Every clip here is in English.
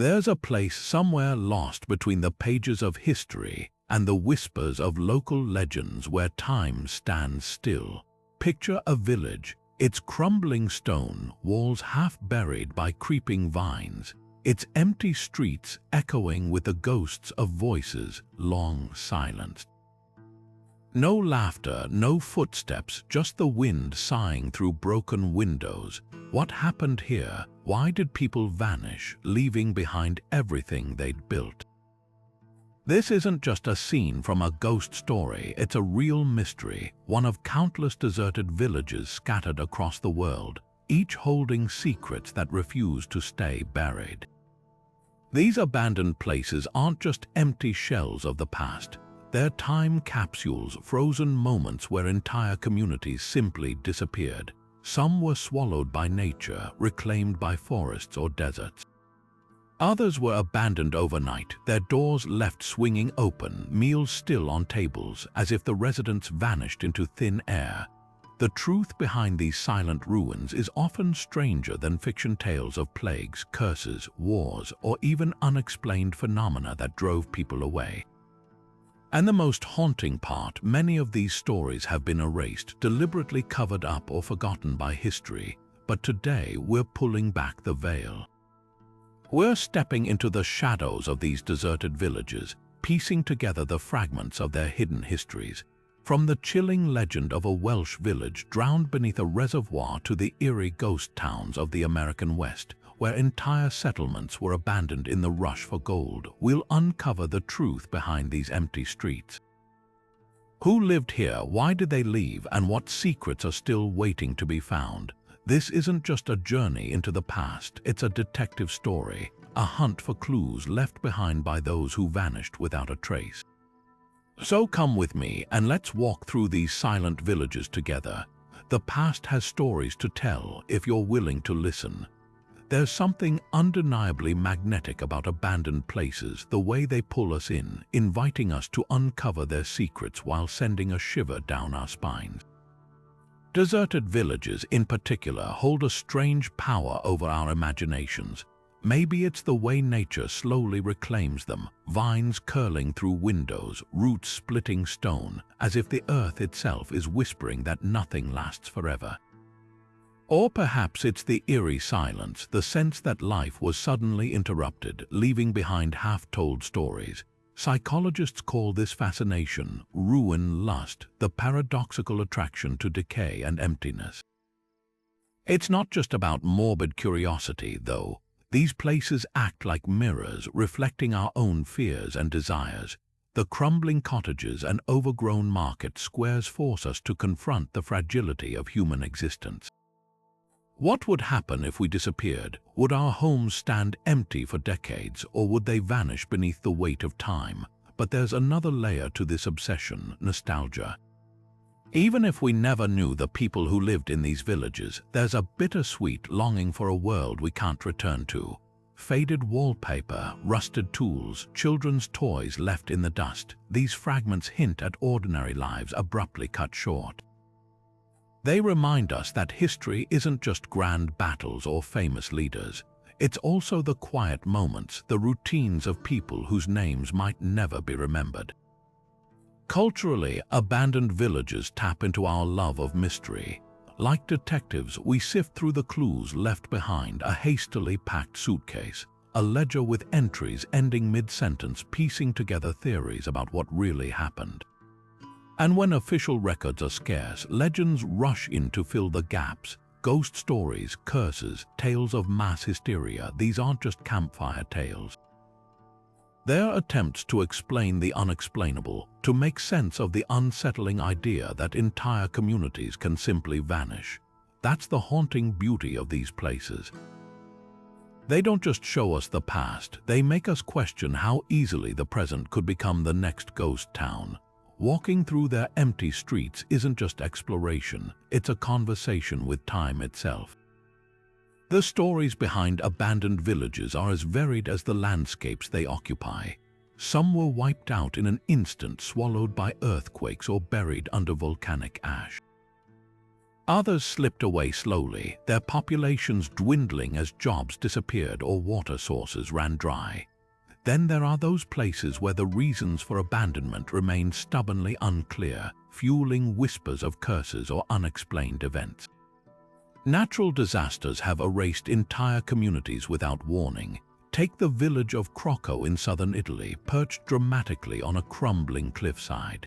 There's a place somewhere lost between the pages of history and the whispers of local legends where time stands still. Picture a village, its crumbling stone walls half buried by creeping vines, its empty streets echoing with the ghosts of voices long silenced. No laughter, no footsteps, just the wind sighing through broken windows. What happened here? Why did people vanish, leaving behind everything they'd built? This isn't just a scene from a ghost story, it's a real mystery, one of countless deserted villages scattered across the world, each holding secrets that refuse to stay buried. These abandoned places aren't just empty shells of the past. They're time capsules, frozen moments where entire communities simply disappeared. Some were swallowed by nature, reclaimed by forests or deserts. Others were abandoned overnight, their doors left swinging open, meals still on tables, as if the residents vanished into thin air. The truth behind these silent ruins is often stranger than fiction tales of plagues, curses, wars, or even unexplained phenomena that drove people away. And the most haunting part, many of these stories have been erased, deliberately covered up or forgotten by history. But today we're pulling back the veil. We're stepping into the shadows of these deserted villages, piecing together the fragments of their hidden histories. From the chilling legend of a Welsh village drowned beneath a reservoir to the eerie ghost towns of the American West, where entire settlements were abandoned in the rush for gold, we'll uncover the truth behind these empty streets. Who lived here, why did they leave, and what secrets are still waiting to be found? This isn't just a journey into the past, it's a detective story, a hunt for clues left behind by those who vanished without a trace. So come with me and let's walk through these silent villages together. The past has stories to tell if you're willing to listen. There's something undeniably magnetic about abandoned places, the way they pull us in, inviting us to uncover their secrets while sending a shiver down our spines. Deserted villages, in particular, hold a strange power over our imaginations. Maybe it's the way nature slowly reclaims them, vines curling through windows, roots splitting stone, as if the earth itself is whispering that nothing lasts forever. Or perhaps it's the eerie silence, the sense that life was suddenly interrupted, leaving behind half-told stories. Psychologists call this fascination ruin lust, the paradoxical attraction to decay and emptiness. It's not just about morbid curiosity, though. These places act like mirrors, reflecting our own fears and desires. The crumbling cottages and overgrown market squares force us to confront the fragility of human existence. What would happen if we disappeared? Would our homes stand empty for decades, or would they vanish beneath the weight of time? But there's another layer to this obsession: nostalgia. Even if we never knew the people who lived in these villages, there's a bittersweet longing for a world we can't return to. Faded wallpaper, rusted tools, children's toys left in the dust, these fragments hint at ordinary lives abruptly cut short. They remind us that history isn't just grand battles or famous leaders. It's also the quiet moments, the routines of people whose names might never be remembered. Culturally, abandoned villages tap into our love of mystery. Like detectives, we sift through the clues left behind: a hastily packed suitcase, a ledger with entries ending mid-sentence, piecing together theories about what really happened. And when official records are scarce, legends rush in to fill the gaps. Ghost stories, curses, tales of mass hysteria, these aren't just campfire tales. They're attempts to explain the unexplainable, to make sense of the unsettling idea that entire communities can simply vanish. That's the haunting beauty of these places. They don't just show us the past, they make us question how easily the present could become the next ghost town. Walking through their empty streets isn't just exploration, it's a conversation with time itself. The stories behind abandoned villages are as varied as the landscapes they occupy. Some were wiped out in an instant, swallowed by earthquakes or buried under volcanic ash. Others slipped away slowly, their populations dwindling as jobs disappeared or water sources ran dry. Then there are those places where the reasons for abandonment remain stubbornly unclear, fueling whispers of curses or unexplained events. Natural disasters have erased entire communities without warning. Take the village of Crocco in southern Italy, perched dramatically on a crumbling cliffside.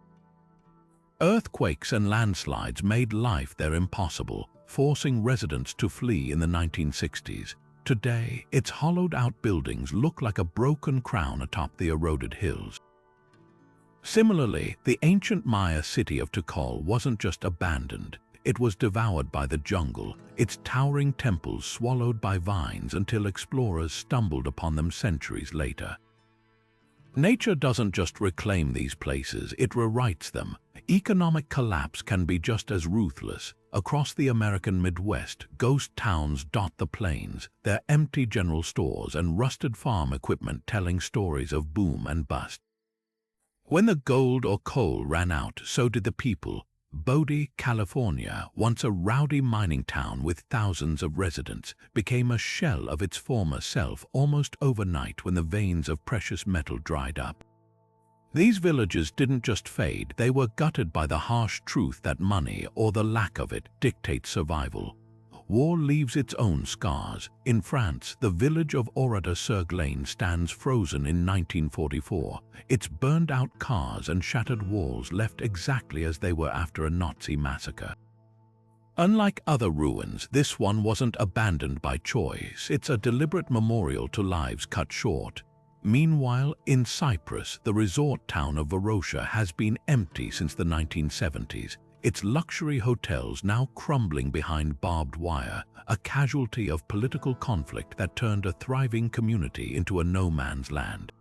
Earthquakes and landslides made life there impossible, forcing residents to flee in the 1960s. Today, its hollowed-out buildings look like a broken crown atop the eroded hills. Similarly, the ancient Maya city of Tikal wasn't just abandoned, it was devoured by the jungle, its towering temples swallowed by vines until explorers stumbled upon them centuries later. Nature doesn't just reclaim these places, it rewrites them. Economic collapse can be just as ruthless. Across the American Midwest, ghost towns dot the plains, their empty general stores and rusted farm equipment telling stories of boom and bust. When the gold or coal ran out, so did the people. Bodie, California, once a rowdy mining town with thousands of residents, became a shell of its former self almost overnight when the veins of precious metal dried up. These villages didn't just fade, they were gutted by the harsh truth that money, or the lack of it, dictates survival. War leaves its own scars. In France, the village of Oradour-sur-Glane stands frozen in 1944, its burned-out cars and shattered walls left exactly as they were after a Nazi massacre. Unlike other ruins, this one wasn't abandoned by choice, it's a deliberate memorial to lives cut short. Meanwhile, in Cyprus, the resort town of Varosha has been empty since the 1970s. Its luxury hotels now crumbling behind barbed wire, a casualty of political conflict that turned a thriving community into a no-man's land.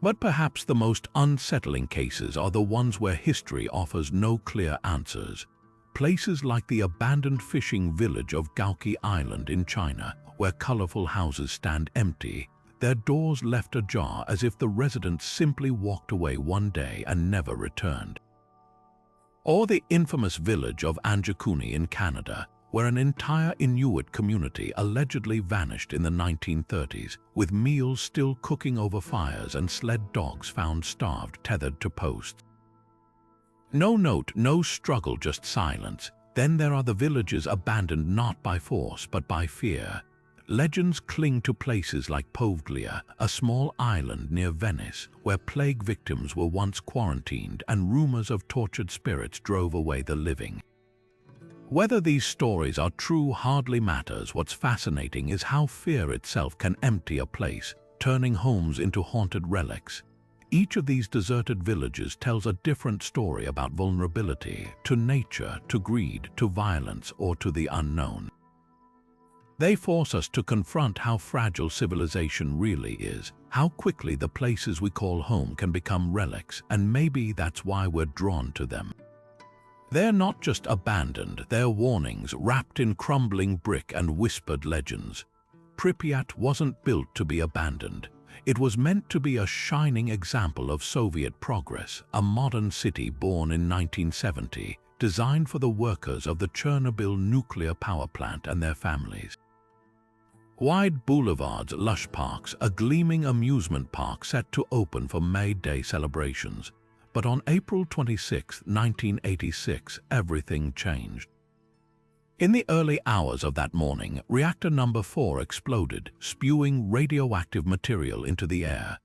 But perhaps the most unsettling cases are the ones where history offers no clear answers. Places like the abandoned fishing village of Gauki Island in China, where colorful houses stand empty, their doors left ajar as if the residents simply walked away one day and never returned. Or the infamous village of Anjakuni in Canada, where an entire Inuit community allegedly vanished in the 1930s, with meals still cooking over fires and sled dogs found starved tethered to posts. No note, no struggle, just silence. Then there are the villages abandoned not by force but by fear. Legends cling to places like Poveglia, a small island near Venice, where plague victims were once quarantined and rumors of tortured spirits drove away the living. Whether these stories are true hardly matters. What's fascinating is how fear itself can empty a place, turning homes into haunted relics. Each of these deserted villages tells a different story about vulnerability, to nature, to greed, to violence, or to the unknown. They force us to confront how fragile civilization really is, how quickly the places we call home can become relics, and maybe that's why we're drawn to them. They're not just abandoned, they're warnings wrapped in crumbling brick and whispered legends. Pripyat wasn't built to be abandoned. It was meant to be a shining example of Soviet progress, a modern city born in 1970, designed for the workers of the Chernobyl nuclear power plant and their families. Wide boulevards, lush parks, a gleaming amusement park set to open for May Day celebrations. But on April 26, 1986, everything changed. In the early hours of that morning, reactor number 4 exploded, spewing radioactive material into the air.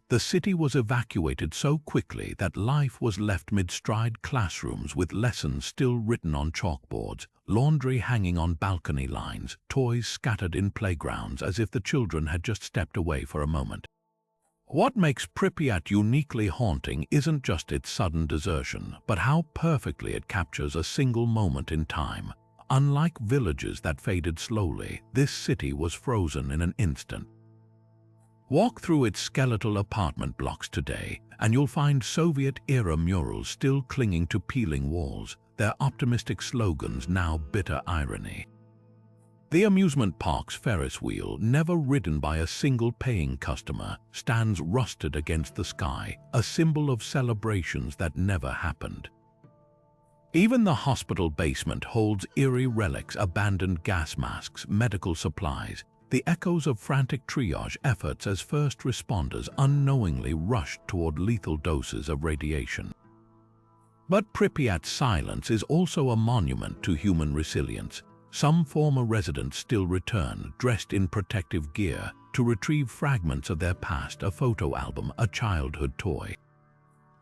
The city was evacuated so quickly that life was left mid-stride classrooms with lessons still written on chalkboards, laundry hanging on balcony lines, toys scattered in playgrounds as if the children had just stepped away for a moment. What makes Pripyat uniquely haunting isn't just its sudden desertion, but how perfectly it captures a single moment in time. Unlike villages that faded slowly, this city was frozen in an instant. Walk through its skeletal apartment blocks today, and you'll find Soviet-era murals still clinging to peeling walls, their optimistic slogans now bitter irony. The amusement park's Ferris wheel, never ridden by a single paying customer, stands rusted against the sky, a symbol of celebrations that never happened. Even the hospital basement holds eerie relics, abandoned gas masks, medical supplies, the echoes of frantic triage efforts as first responders unknowingly rushed toward lethal doses of radiation. But Pripyat's silence is also a monument to human resilience. Some former residents still return, dressed in protective gear, to retrieve fragments of their past, a photo album, a childhood toy.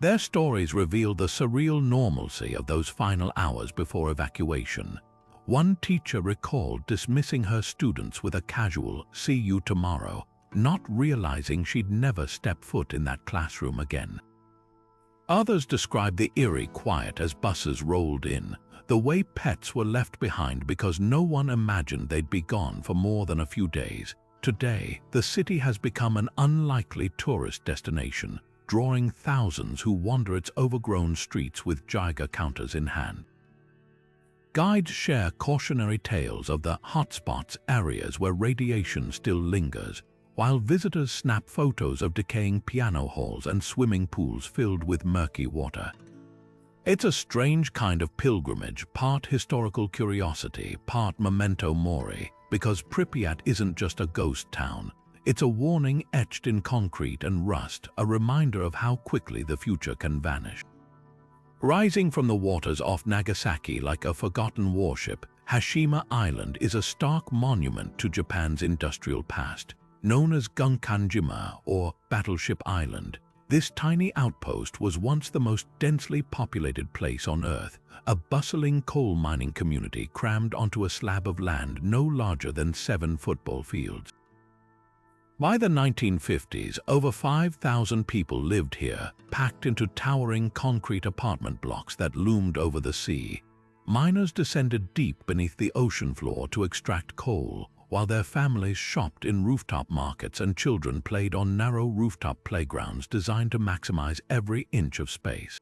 Their stories reveal the surreal normalcy of those final hours before evacuation. One teacher recalled dismissing her students with a casual, "See you tomorrow," not realizing she'd never step foot in that classroom again. Others described the eerie quiet as buses rolled in, the way pets were left behind because no one imagined they'd be gone for more than a few days. Today, the city has become an unlikely tourist destination, drawing thousands who wander its overgrown streets with Geiger counters in hand. Guides share cautionary tales of the hotspots, areas where radiation still lingers, while visitors snap photos of decaying piano halls and swimming pools filled with murky water. It's a strange kind of pilgrimage, part historical curiosity, part memento mori, because Pripyat isn't just a ghost town. It's a warning etched in concrete and rust, a reminder of how quickly the future can vanish. Rising from the waters off Nagasaki like a forgotten warship, Hashima Island is a stark monument to Japan's industrial past. Known as Gunkanjima, or Battleship Island, this tiny outpost was once the most densely populated place on Earth, a bustling coal mining community crammed onto a slab of land no larger than 7 football fields. By the 1950s, over 5,000 people lived here, packed into towering concrete apartment blocks that loomed over the sea. Miners descended deep beneath the ocean floor to extract coal, while their families shopped in rooftop markets and children played on narrow rooftop playgrounds designed to maximize every inch of space.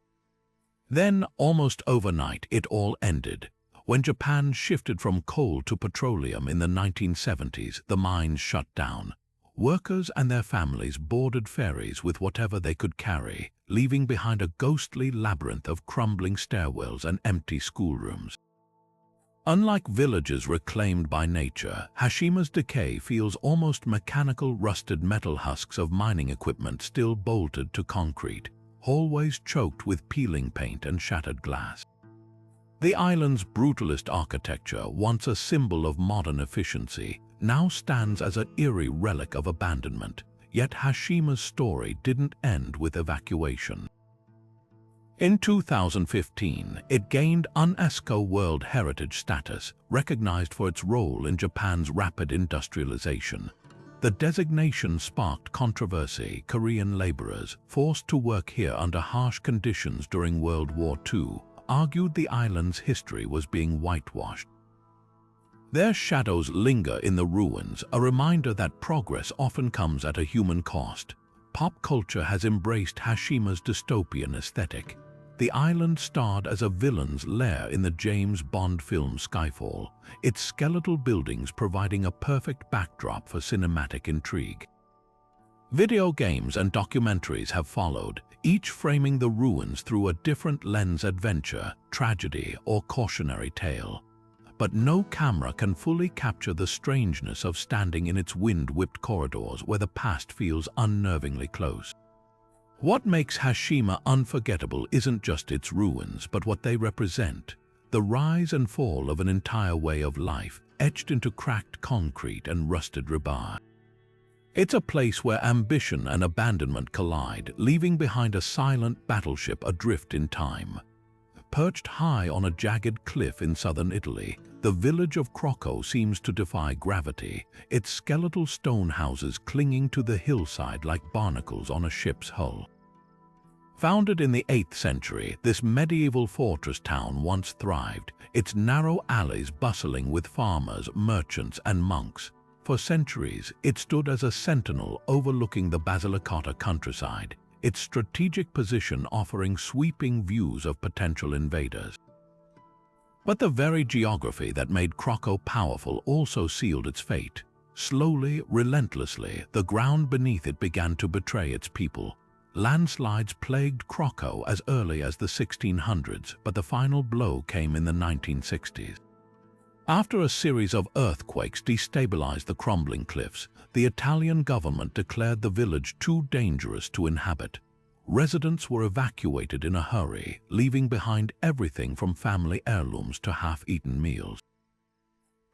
Then, almost overnight, it all ended. When Japan shifted from coal to petroleum in the 1970s, the mines shut down. Workers and their families boarded ferries with whatever they could carry, leaving behind a ghostly labyrinth of crumbling stairwells and empty schoolrooms. Unlike villages reclaimed by nature, Hashima's decay feels almost mechanical, rusted metal husks of mining equipment still bolted to concrete, hallways choked with peeling paint and shattered glass. The island's brutalist architecture, once a symbol of modern efficiency, now stands as an eerie relic of abandonment. Yet Hashima's story didn't end with evacuation. In 2015, it gained UNESCO World Heritage status, recognized for its role in Japan's rapid industrialization. The designation sparked controversy. Korean laborers, forced to work here under harsh conditions during World War II, argued the island's history was being whitewashed. Their shadows linger in the ruins, a reminder that progress often comes at a human cost. Pop culture has embraced Hashima's dystopian aesthetic. The island starred as a villain's lair in the James Bond film Skyfall, its skeletal buildings providing a perfect backdrop for cinematic intrigue. Video games and documentaries have followed, each framing the ruins through a different lens: adventure, tragedy, or cautionary tale. But no camera can fully capture the strangeness of standing in its wind-whipped corridors where the past feels unnervingly close. What makes Hashima unforgettable isn't just its ruins, but what they represent: the rise and fall of an entire way of life, etched into cracked concrete and rusted rebar. It's a place where ambition and abandonment collide, leaving behind a silent battleship adrift in time. Perched high on a jagged cliff in southern Italy, the village of Crocco seems to defy gravity, its skeletal stone houses clinging to the hillside like barnacles on a ship's hull. Founded in the 8th century, this medieval fortress town once thrived, its narrow alleys bustling with farmers, merchants, and monks. For centuries, it stood as a sentinel overlooking the Basilicata countryside, its strategic position offering sweeping views of potential invaders. But the very geography that made Crocco powerful also sealed its fate. Slowly, relentlessly, the ground beneath it began to betray its people. Landslides plagued Krakow as early as the 1600s, but the final blow came in the 1960s. After a series of earthquakes destabilized the crumbling cliffs, the Italian government declared the village too dangerous to inhabit. Residents were evacuated in a hurry, leaving behind everything from family heirlooms to half-eaten meals.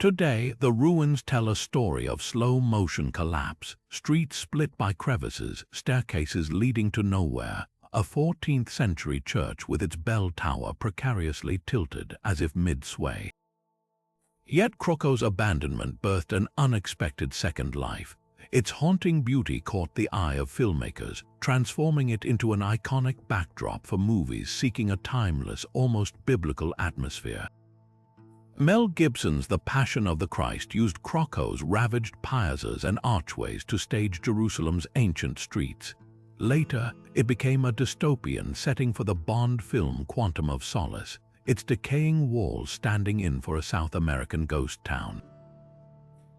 Today, the ruins tell a story of slow-motion collapse, streets split by crevices, staircases leading to nowhere, a 14th-century church with its bell tower precariously tilted as if mid-sway. Yet Krakow's abandonment birthed an unexpected second life. Its haunting beauty caught the eye of filmmakers, transforming it into an iconic backdrop for movies seeking a timeless, almost biblical atmosphere. Mel Gibson's The Passion of the Christ used Krakow's ravaged piazzas and archways to stage Jerusalem's ancient streets. Later, it became a dystopian setting for the Bond film Quantum of Solace, its decaying walls standing in for a South American ghost town.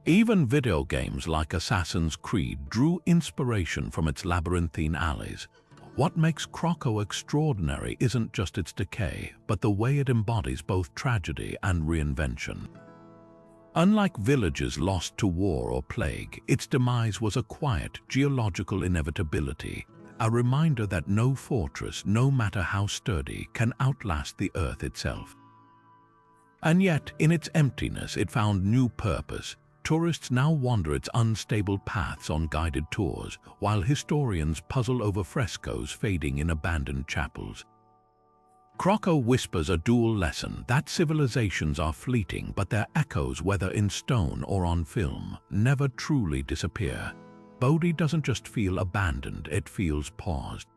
Even video games like Assassin's Creed drew inspiration from its labyrinthine alleys. What makes Krakow extraordinary isn't just its decay, but the way it embodies both tragedy and reinvention. Unlike villages lost to war or plague, its demise was a quiet, geological inevitability, a reminder that no fortress, no matter how sturdy, can outlast the earth itself. And yet, in its emptiness, it found new purpose. Tourists now wander its unstable paths on guided tours, while historians puzzle over frescoes fading in abandoned chapels. Krakow whispers a dual lesson that civilizations are fleeting, but their echoes, whether in stone or on film, never truly disappear. Bodie doesn't just feel abandoned, it feels paused.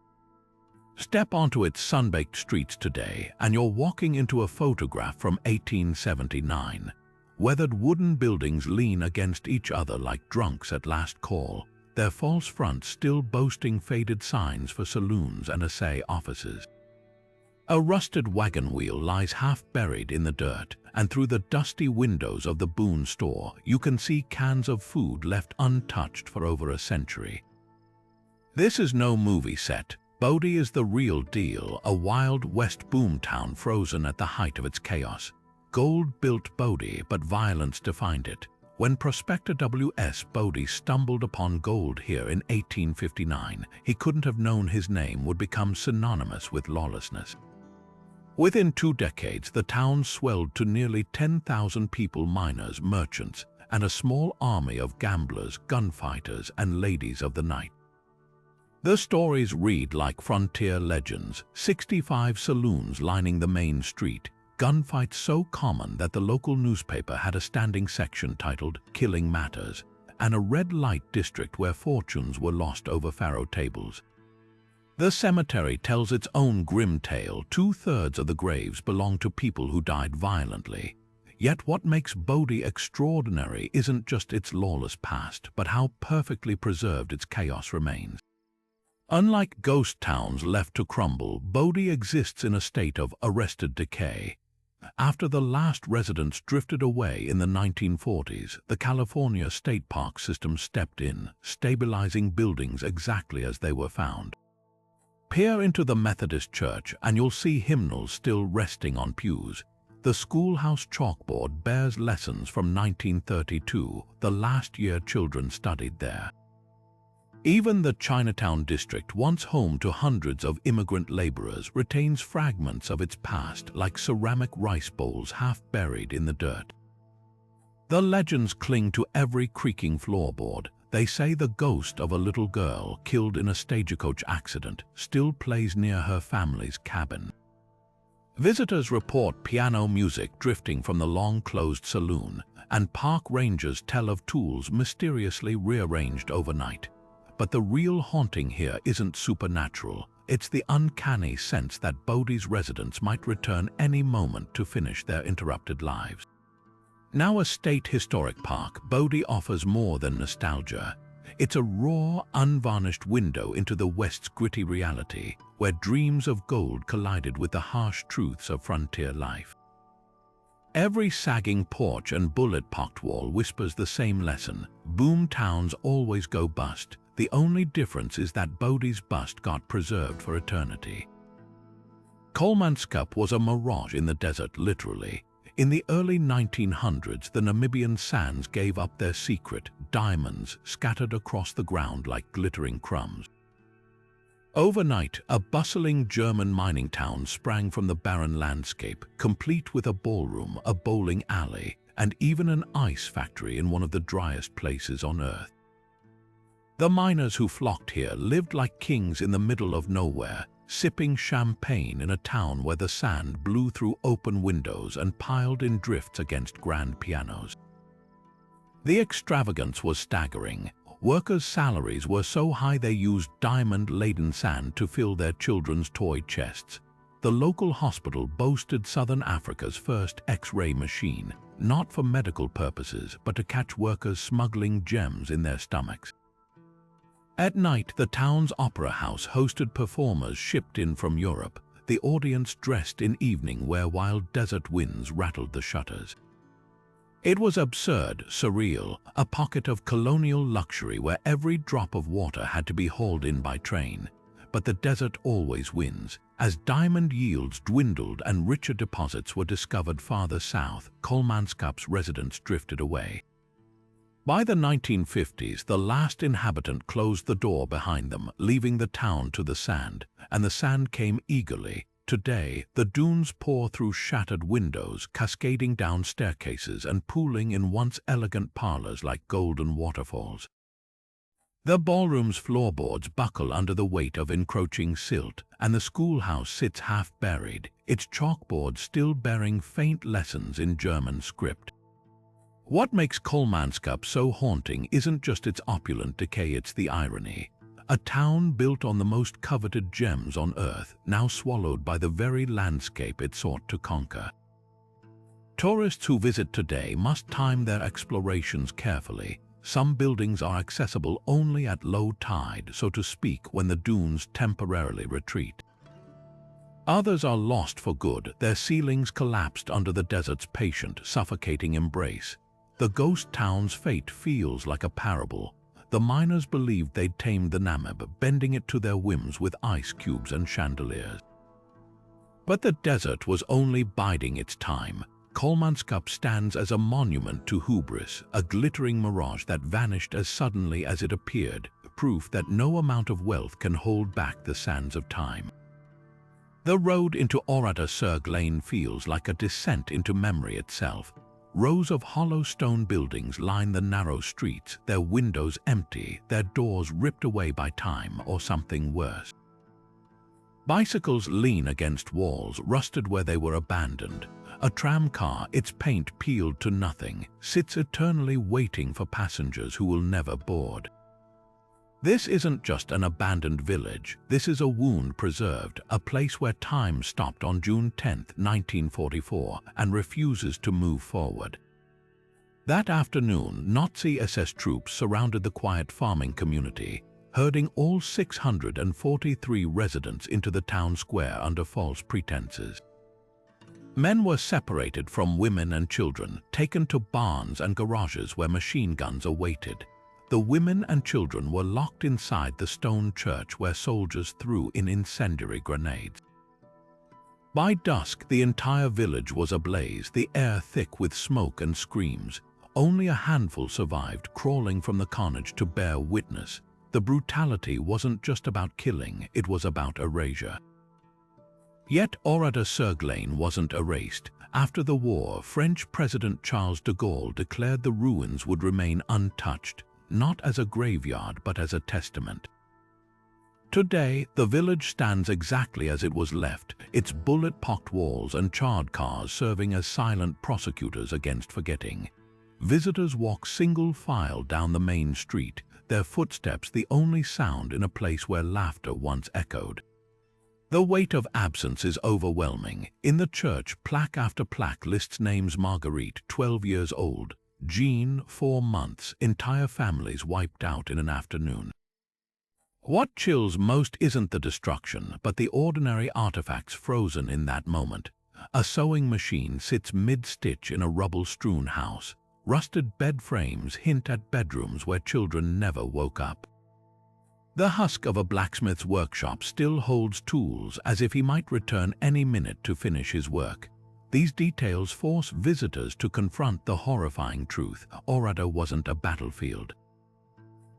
Step onto its sun-baked streets today, and you're walking into a photograph from 1879. Weathered wooden buildings lean against each other like drunks at last call, their false fronts still boasting faded signs for saloons and assay offices. A rusted wagon wheel lies half buried in the dirt, and through the dusty windows of the Boone store, you can see cans of food left untouched for over a century. This is no movie set. Bodie is the real deal, a Wild West boomtown frozen at the height of its chaos. Gold built Bodie, but violence defined it. When prospector W.S. Bodie stumbled upon gold here in 1859, he couldn't have known his name would become synonymous with lawlessness. Within 2 decades, the town swelled to nearly 10,000 people, miners, merchants, and a small army of gamblers, gunfighters, and ladies of the night. The stories read like frontier legends, 65 saloons lining the main street, gunfights so common that the local newspaper had a standing section titled "Killing Matters," and a red light district where fortunes were lost over faro tables. The cemetery tells its own grim tale. 2/3 of the graves belong to people who died violently. Yet what makes Bodie extraordinary isn't just its lawless past, but how perfectly preserved its chaos remains. Unlike ghost towns left to crumble, Bodie exists in a state of arrested decay. After the last residents drifted away in the 1940s, the California State Park system stepped in, stabilizing buildings exactly as they were found. Peer into the Methodist church and you'll see hymnals still resting on pews. The schoolhouse chalkboard bears lessons from 1932, the last year children studied there. Even the Chinatown district, once home to hundreds of immigrant laborers, retains fragments of its past like ceramic rice bowls half buried in the dirt. The legends cling to every creaking floorboard. They say the ghost of a little girl killed in a stagecoach accident still plays near her family's cabin. Visitors report piano music drifting from the long-closed saloon, and park rangers tell of tools mysteriously rearranged overnight. But the real haunting here isn't supernatural. It's the uncanny sense that Bodie's residents might return any moment to finish their interrupted lives. Now a state historic park, Bodie offers more than nostalgia. It's a raw, unvarnished window into the West's gritty reality, where dreams of gold collided with the harsh truths of frontier life. Every sagging porch and bullet-pocked wall whispers the same lesson: boom towns always go bust. The only difference is that Bodie's bust got preserved for eternity. Kolmanskap was a mirage in the desert, literally. In the early 1900s, the Namibian sands gave up their secret, diamonds scattered across the ground like glittering crumbs. Overnight, a bustling German mining town sprang from the barren landscape, complete with a ballroom, a bowling alley, and even an ice factory in one of the driest places on Earth. The miners who flocked here lived like kings in the middle of nowhere, sipping champagne in a town where the sand blew through open windows and piled in drifts against grand pianos. The extravagance was staggering. Workers' salaries were so high they used diamond-laden sand to fill their children's toy chests. The local hospital boasted Southern Africa's first X-ray machine, not for medical purposes, but to catch workers smuggling gems in their stomachs. At night, the town's opera house hosted performers shipped in from Europe, the audience dressed in evening wear while desert winds rattled the shutters. It was absurd, surreal, a pocket of colonial luxury where every drop of water had to be hauled in by train. But the desert always wins. As diamond yields dwindled and richer deposits were discovered farther south, Kolmanskap's residents drifted away. By the 1950s, the last inhabitant closed the door behind them, leaving the town to the sand, and the sand came eagerly. Today, the dunes pour through shattered windows, cascading down staircases and pooling in once elegant parlors like golden waterfalls. The ballroom's floorboards buckle under the weight of encroaching silt, and the schoolhouse sits half buried, its chalkboard still bearing faint lessons in German script. What makes Kolmanskap so haunting isn't just its opulent decay, it's the irony. A town built on the most coveted gems on Earth, now swallowed by the very landscape it sought to conquer. Tourists who visit today must time their explorations carefully. Some buildings are accessible only at low tide, so to speak, when the dunes temporarily retreat. Others are lost for good, their ceilings collapsed under the desert's patient, suffocating embrace. The ghost town's fate feels like a parable. The miners believed they'd tamed the Namib, bending it to their whims with ice cubes and chandeliers. But the desert was only biding its time. Kolmanskap stands as a monument to hubris, a glittering mirage that vanished as suddenly as it appeared, proof that no amount of wealth can hold back the sands of time. The road into Oradour-sur-Glane feels like a descent into memory itself. Rows of hollow stone buildings line the narrow streets, their windows empty, their doors ripped away by time or something worse. Bicycles lean against walls, rusted where they were abandoned. A tram car, its paint peeled to nothing, sits eternally waiting for passengers who will never board. This isn't just an abandoned village, this is a wound preserved, a place where time stopped on June 10, 1944, and refuses to move forward. That afternoon, Nazi SS troops surrounded the quiet farming community, herding all 643 residents into the town square under false pretenses. Men were separated from women and children, taken to barns and garages where machine guns awaited. The women and children were locked inside the stone church where soldiers threw in incendiary grenades. By dusk, the entire village was ablaze, the air thick with smoke and screams. Only a handful survived, crawling from the carnage to bear witness. The brutality wasn't just about killing, it was about erasure. Yet Oradour-sur-Glane wasn't erased. After the war, French President Charles de Gaulle declared the ruins would remain untouched, not as a graveyard but as a testament. Today, the village stands exactly as it was left, its bullet-pocked walls and charred cars serving as silent prosecutors against forgetting. Visitors walk single file down the main street, their footsteps the only sound in a place where laughter once echoed. The weight of absence is overwhelming. In the church, plaque after plaque lists names: Marguerite, 12 years old, Jean, 4 months, entire families wiped out in an afternoon. What chills most isn't the destruction, but the ordinary artifacts frozen in that moment. A sewing machine sits mid-stitch in a rubble-strewn house. Rusted bed frames hint at bedrooms where children never woke up. The husk of a blacksmith's workshop still holds tools as if he might return any minute to finish his work. These details force visitors to confront the horrifying truth: Oradour wasn't a battlefield.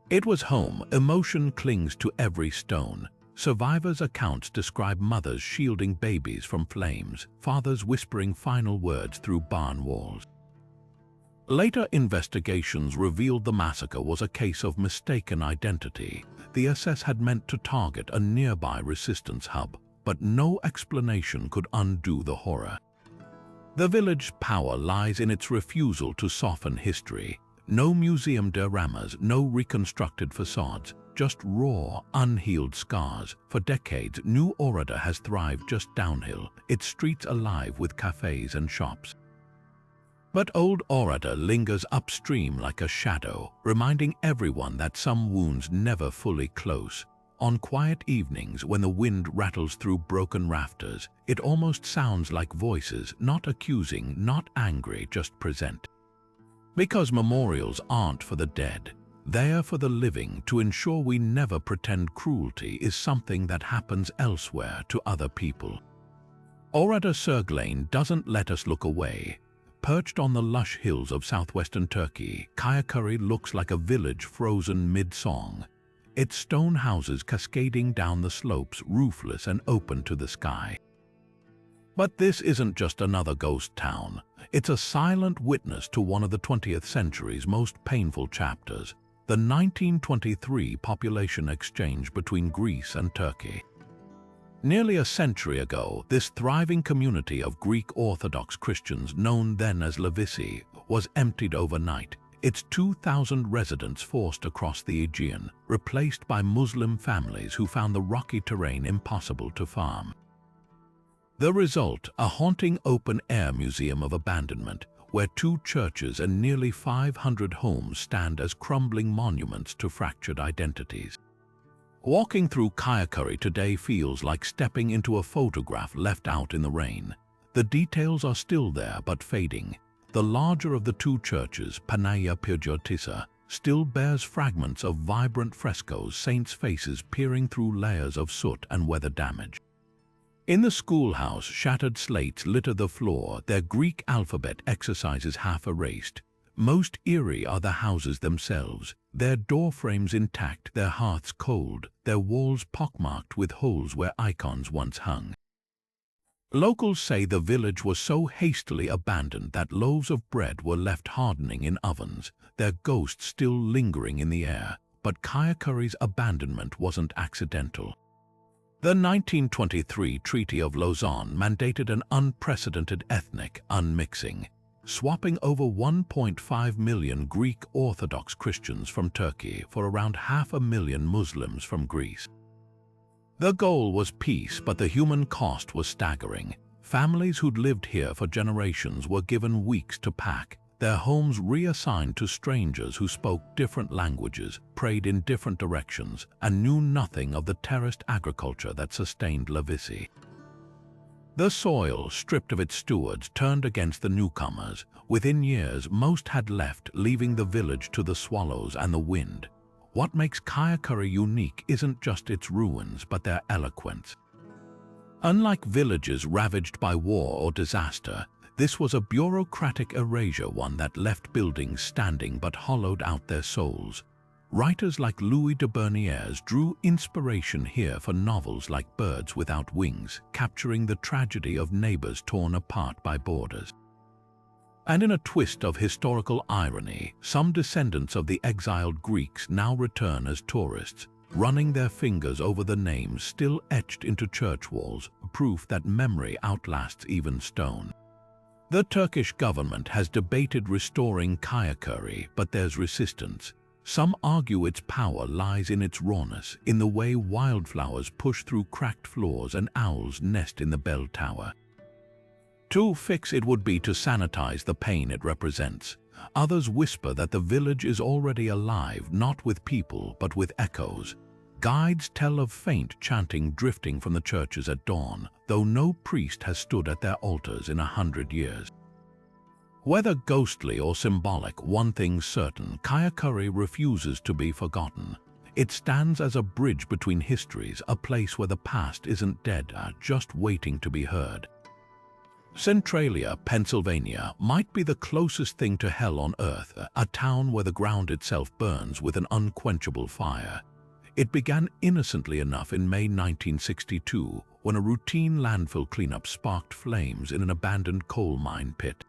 It was home. Emotion clings to every stone. Survivors' accounts describe mothers shielding babies from flames, fathers whispering final words through barn walls. Later investigations revealed the massacre was a case of mistaken identity. The SS had meant to target a nearby resistance hub, but no explanation could undo the horror. The village's power lies in its refusal to soften history. No museum dioramas, no reconstructed facades, just raw, unhealed scars. For decades, New Oradour has thrived just downhill, its streets alive with cafes and shops. But old Oradour lingers upstream like a shadow, reminding everyone that some wounds never fully close. On quiet evenings, when the wind rattles through broken rafters, it almost sounds like voices, not accusing, not angry, just present. Because memorials aren't for the dead, they are for the living, to ensure we never pretend cruelty is something that happens elsewhere to other people. Oradour-sur-Glane doesn't let us look away. Perched on the lush hills of southwestern Turkey, Kayakuri looks like a village frozen mid-song. Its stone houses cascading down the slopes, roofless and open to the sky. But this isn't just another ghost town. It's a silent witness to one of the 20th century's most painful chapters, the 1923 population exchange between Greece and Turkey. Nearly a century ago, this thriving community of Greek Orthodox Christians, known then as Levisi, was emptied overnight, its 2,000 residents forced across the Aegean, replaced by Muslim families who found the rocky terrain impossible to farm. The result, a haunting open-air museum of abandonment, where 2 churches and nearly 500 homes stand as crumbling monuments to fractured identities. Walking through Kayakuri today feels like stepping into a photograph left out in the rain. The details are still there but fading. The larger of the 2 churches, Panaya Pirjotissa, still bears fragments of vibrant frescoes, saints' faces peering through layers of soot and weather damage. In the schoolhouse, shattered slates litter the floor, their Greek alphabet exercises half erased. Most eerie are the houses themselves, their door frames intact, their hearths cold, their walls pockmarked with holes where icons once hung. Locals say the village was so hastily abandoned that loaves of bread were left hardening in ovens, their ghosts still lingering in the air. But Kayakuri's abandonment wasn't accidental. The 1923 Treaty of Lausanne mandated an unprecedented ethnic unmixing, swapping over 1.5 million Greek Orthodox Christians from Turkey for around 500,000 Muslims from Greece. The goal was peace, but the human cost was staggering. Families who'd lived here for generations were given weeks to pack, their homes reassigned to strangers who spoke different languages, prayed in different directions, and knew nothing of the terraced agriculture that sustained Levisi. The soil, stripped of its stewards, turned against the newcomers. Within years, most had left, leaving the village to the swallows and the wind. What makes Kayakuri unique isn't just its ruins, but their eloquence. Unlike villages ravaged by war or disaster, this was a bureaucratic erasure, one that left buildings standing but hollowed out their souls. Writers like Louis de Bernières drew inspiration here for novels like Birds Without Wings, capturing the tragedy of neighbors torn apart by borders. And in a twist of historical irony, some descendants of the exiled Greeks now return as tourists, running their fingers over the names still etched into church walls, proof that memory outlasts even stone. The Turkish government has debated restoring Kayakuri, but there's resistance. Some argue its power lies in its rawness, in the way wildflowers push through cracked floors and owls nest in the bell tower. To fix it would be to sanitize the pain it represents. Others whisper that the village is already alive, not with people, but with echoes. Guides tell of faint chanting drifting from the churches at dawn, though no priest has stood at their altars in 100 years. Whether ghostly or symbolic, one thing's certain: Kayakuri refuses to be forgotten. It stands as a bridge between histories, a place where the past isn't dead, just waiting to be heard. Centralia, Pennsylvania, might be the closest thing to hell on earth, a town where the ground itself burns with an unquenchable fire. It began innocently enough in May 1962, when a routine landfill cleanup sparked flames in an abandoned coal mine pit.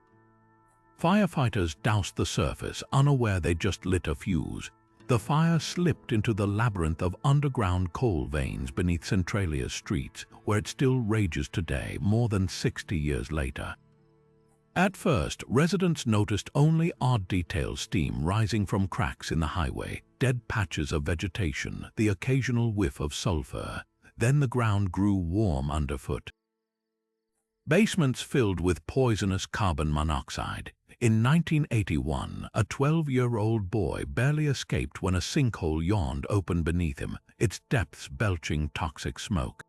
Firefighters doused the surface, unaware they just lit a fuse. The fire slipped into the labyrinth of underground coal veins beneath Centralia's streets, where it still rages today, more than 60 years later. At first, residents noticed only odd details: steam rising from cracks in the highway, dead patches of vegetation, the occasional whiff of sulfur. Then the ground grew warm underfoot. Basements filled with poisonous carbon monoxide. In 1981, a 12-year-old boy barely escaped when a sinkhole yawned open beneath him, its depths belching toxic smoke.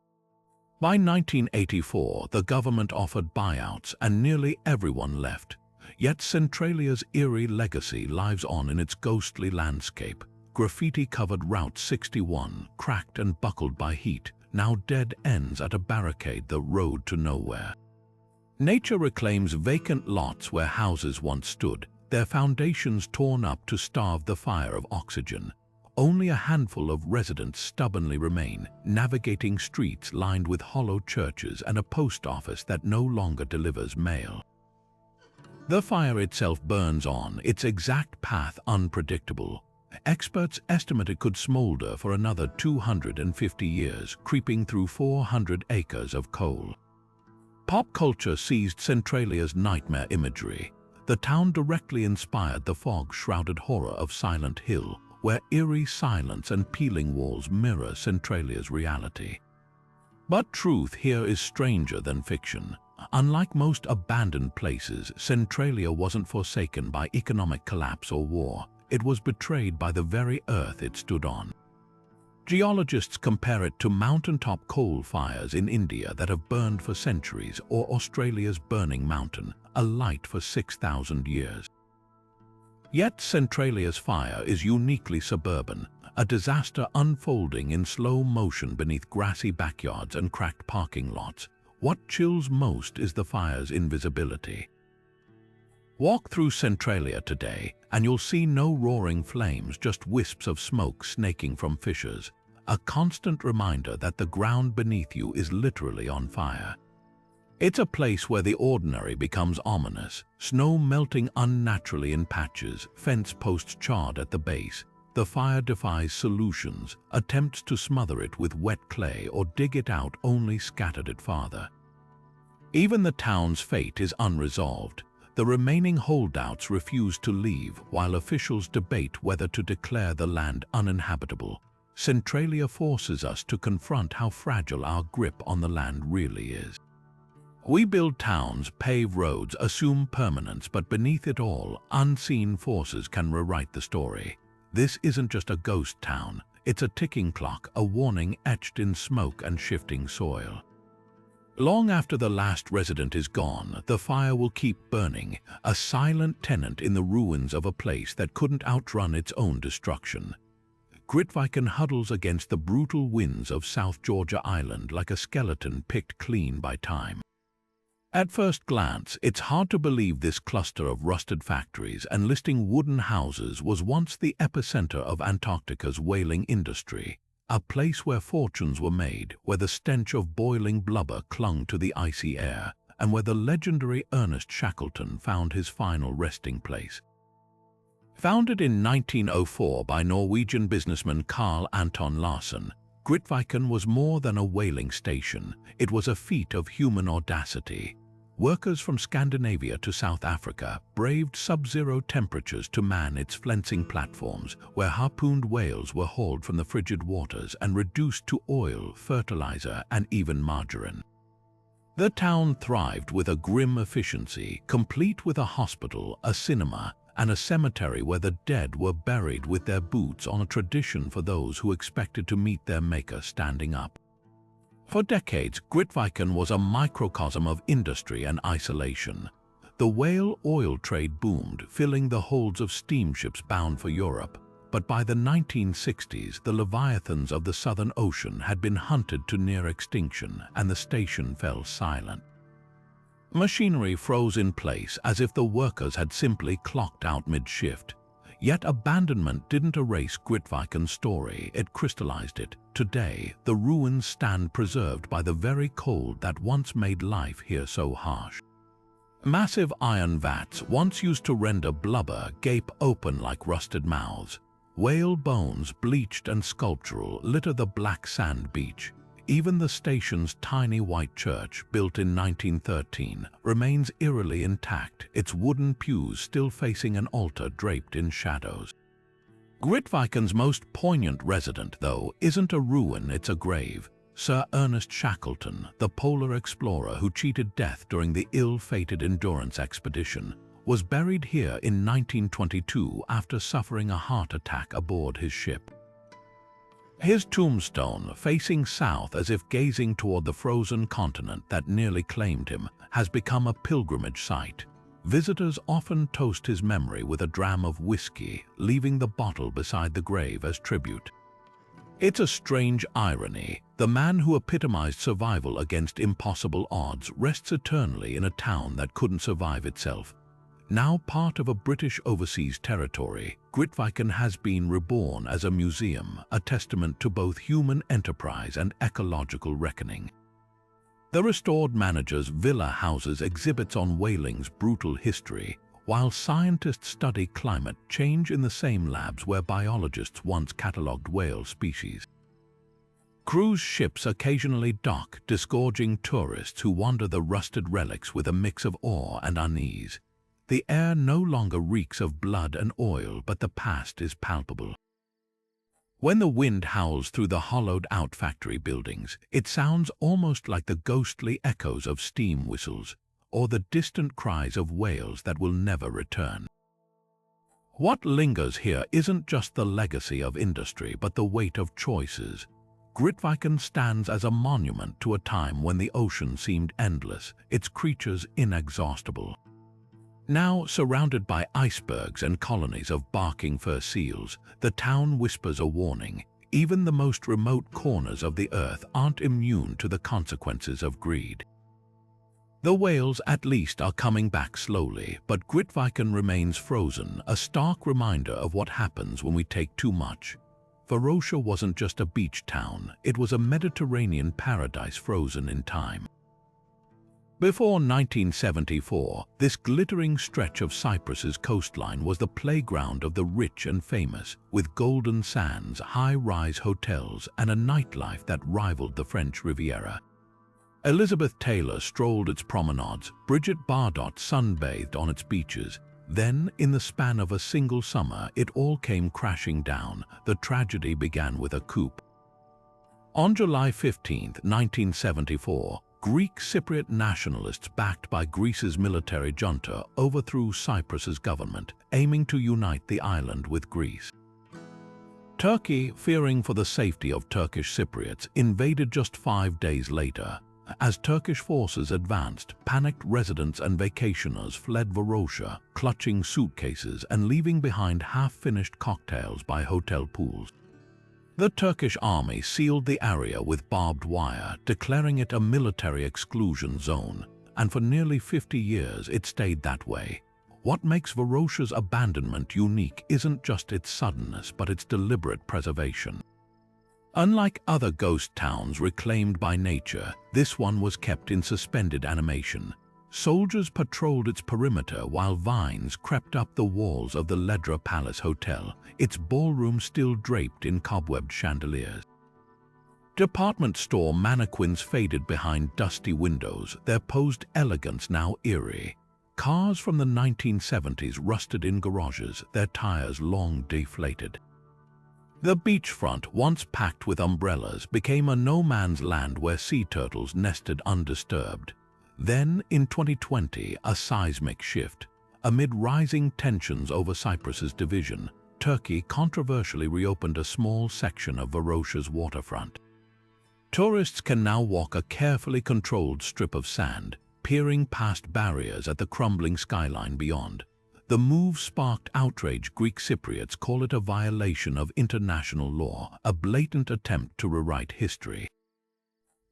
By 1984, the government offered buyouts and nearly everyone left. Yet Centralia's eerie legacy lives on in its ghostly landscape. Graffiti-covered Route 61, cracked and buckled by heat, now dead ends at a barricade, the road to nowhere. Nature reclaims vacant lots where houses once stood, their foundations torn up to starve the fire of oxygen. Only a handful of residents stubbornly remain, navigating streets lined with hollow churches and a post office that no longer delivers mail. The fire itself burns on, its exact path unpredictable. Experts estimate it could smolder for another 250 years, creeping through 400 acres of coal. Pop culture seized Centralia's nightmare imagery. The town directly inspired the fog-shrouded horror of Silent Hill, where eerie silence and peeling walls mirror Centralia's reality. But truth here is stranger than fiction. Unlike most abandoned places, Centralia wasn't forsaken by economic collapse or war. It was betrayed by the very earth it stood on. Geologists compare it to mountaintop coal fires in India that have burned for centuries, or Australia's Burning Mountain, alight for 6,000 years. Yet Centralia's fire is uniquely suburban, a disaster unfolding in slow motion beneath grassy backyards and cracked parking lots. What chills most is the fire's invisibility. Walk through Centralia today, and you'll see no roaring flames, just wisps of smoke snaking from fissures, a constant reminder that the ground beneath you is literally on fire. It's a place where the ordinary becomes ominous, snow melting unnaturally in patches, fence posts charred at the base. The fire defies solutions, attempts to smother it with wet clay or dig it out only scattered it farther. Even the town's fate is unresolved. The remaining holdouts refuse to leave, while officials debate whether to declare the land uninhabitable. Centralia forces us to confront how fragile our grip on the land really is. We build towns, pave roads, assume permanence, but beneath it all, unseen forces can rewrite the story. This isn't just a ghost town, it's a ticking clock, a warning etched in smoke and shifting soil. Long after the last resident is gone, the fire will keep burning, a silent tenant in the ruins of a place that couldn't outrun its own destruction. Grytviken huddles against the brutal winds of South Georgia Island like a skeleton picked clean by time. At first glance, it's hard to believe this cluster of rusted factories and listing wooden houses was once the epicenter of Antarctica's whaling industry. A place where fortunes were made, where the stench of boiling blubber clung to the icy air, and where the legendary Ernest Shackleton found his final resting place. Founded in 1904 by Norwegian businessman Carl Anton Larsen, Grytviken was more than a whaling station. It was a feat of human audacity. Workers from Scandinavia to South Africa braved sub-zero temperatures to man its flensing platforms, where harpooned whales were hauled from the frigid waters and reduced to oil, fertilizer, and even margarine. The town thrived with a grim efficiency, complete with a hospital, a cinema, and a cemetery where the dead were buried with their boots on, a tradition for those who expected to meet their maker standing up. For decades, Grytviken was a microcosm of industry and isolation. The whale oil trade boomed, filling the holds of steamships bound for Europe. but by the 1960s the leviathans of the Southern Ocean had been hunted to near extinction and the station fell silent. Machinery froze in place as if the workers had simply clocked out mid-shift. Yet abandonment didn't erase Grytviken's story, it crystallized it. Today, the ruins stand preserved by the very cold that once made life here so harsh. Massive iron vats, once used to render blubber, gape open like rusted mouths. Whale bones, bleached and sculptural, litter the black sand beach. Even the station's tiny white church, built in 1913, remains eerily intact, its wooden pews still facing an altar draped in shadows. Grytviken's most poignant resident, though, isn't a ruin, it's a grave. Sir Ernest Shackleton, the polar explorer who cheated death during the ill-fated Endurance expedition, was buried here in 1922 after suffering a heart attack aboard his ship. His tombstone, facing south as if gazing toward the frozen continent that nearly claimed him, has become a pilgrimage site. Visitors often toast his memory with a dram of whiskey, leaving the bottle beside the grave as tribute. It's a strange irony. The man who epitomized survival against impossible odds rests eternally in a town that couldn't survive itself. Now part of a British overseas territory, Grytviken has been reborn as a museum, a testament to both human enterprise and ecological reckoning. The restored manager's villa houses exhibits on whaling's brutal history, while scientists study climate change in the same labs where biologists once catalogued whale species. Cruise ships occasionally dock, disgorging tourists who wander the rusted relics with a mix of awe and unease. The air no longer reeks of blood and oil, but the past is palpable. When the wind howls through the hollowed-out factory buildings, it sounds almost like the ghostly echoes of steam whistles, or the distant cries of whales that will never return. What lingers here isn't just the legacy of industry, but the weight of choices. Grytviken stands as a monument to a time when the ocean seemed endless, its creatures inexhaustible. Now surrounded by icebergs and colonies of barking fur seals, the town whispers a warning. Even the most remote corners of the earth aren't immune to the consequences of greed. The whales at least are coming back slowly, but Grytviken remains frozen, a stark reminder of what happens when we take too much. Varosha wasn't just a beach town, it was a Mediterranean paradise frozen in time. Before 1974, this glittering stretch of Cyprus's coastline was the playground of the rich and famous, with golden sands, high-rise hotels, and a nightlife that rivaled the French Riviera. Elizabeth Taylor strolled its promenades, Bridget Bardot sunbathed on its beaches. Then, in the span of a single summer, it all came crashing down. The tragedy began with a coup. On July 15, 1974, Greek Cypriot nationalists backed by Greece's military junta overthrew Cyprus's government, aiming to unite the island with Greece. Turkey, fearing for the safety of Turkish Cypriots, invaded just 5 days later. As Turkish forces advanced, panicked residents and vacationers fled Varosha, clutching suitcases and leaving behind half-finished cocktails by hotel pools. The Turkish army sealed the area with barbed wire, declaring it a military exclusion zone, and for nearly 50 years it stayed that way. What makes Varosha's abandonment unique isn't just its suddenness, but its deliberate preservation. Unlike other ghost towns reclaimed by nature, this one was kept in suspended animation. Soldiers patrolled its perimeter while vines crept up the walls of the Ledra Palace Hotel, its ballroom still draped in cobwebbed chandeliers. Department store mannequins faded behind dusty windows, their posed elegance now eerie. Cars from the 1970s rusted in garages, their tires long deflated. The beachfront, once packed with umbrellas, became a no-man's land where sea turtles nested undisturbed. Then, in 2020, a seismic shift. Amid rising tensions over Cyprus's division, Turkey controversially reopened a small section of Varosha's waterfront. Tourists can now walk a carefully controlled strip of sand, peering past barriers at the crumbling skyline beyond. The move sparked outrage. Greek Cypriots call it a violation of international law, a blatant attempt to rewrite history.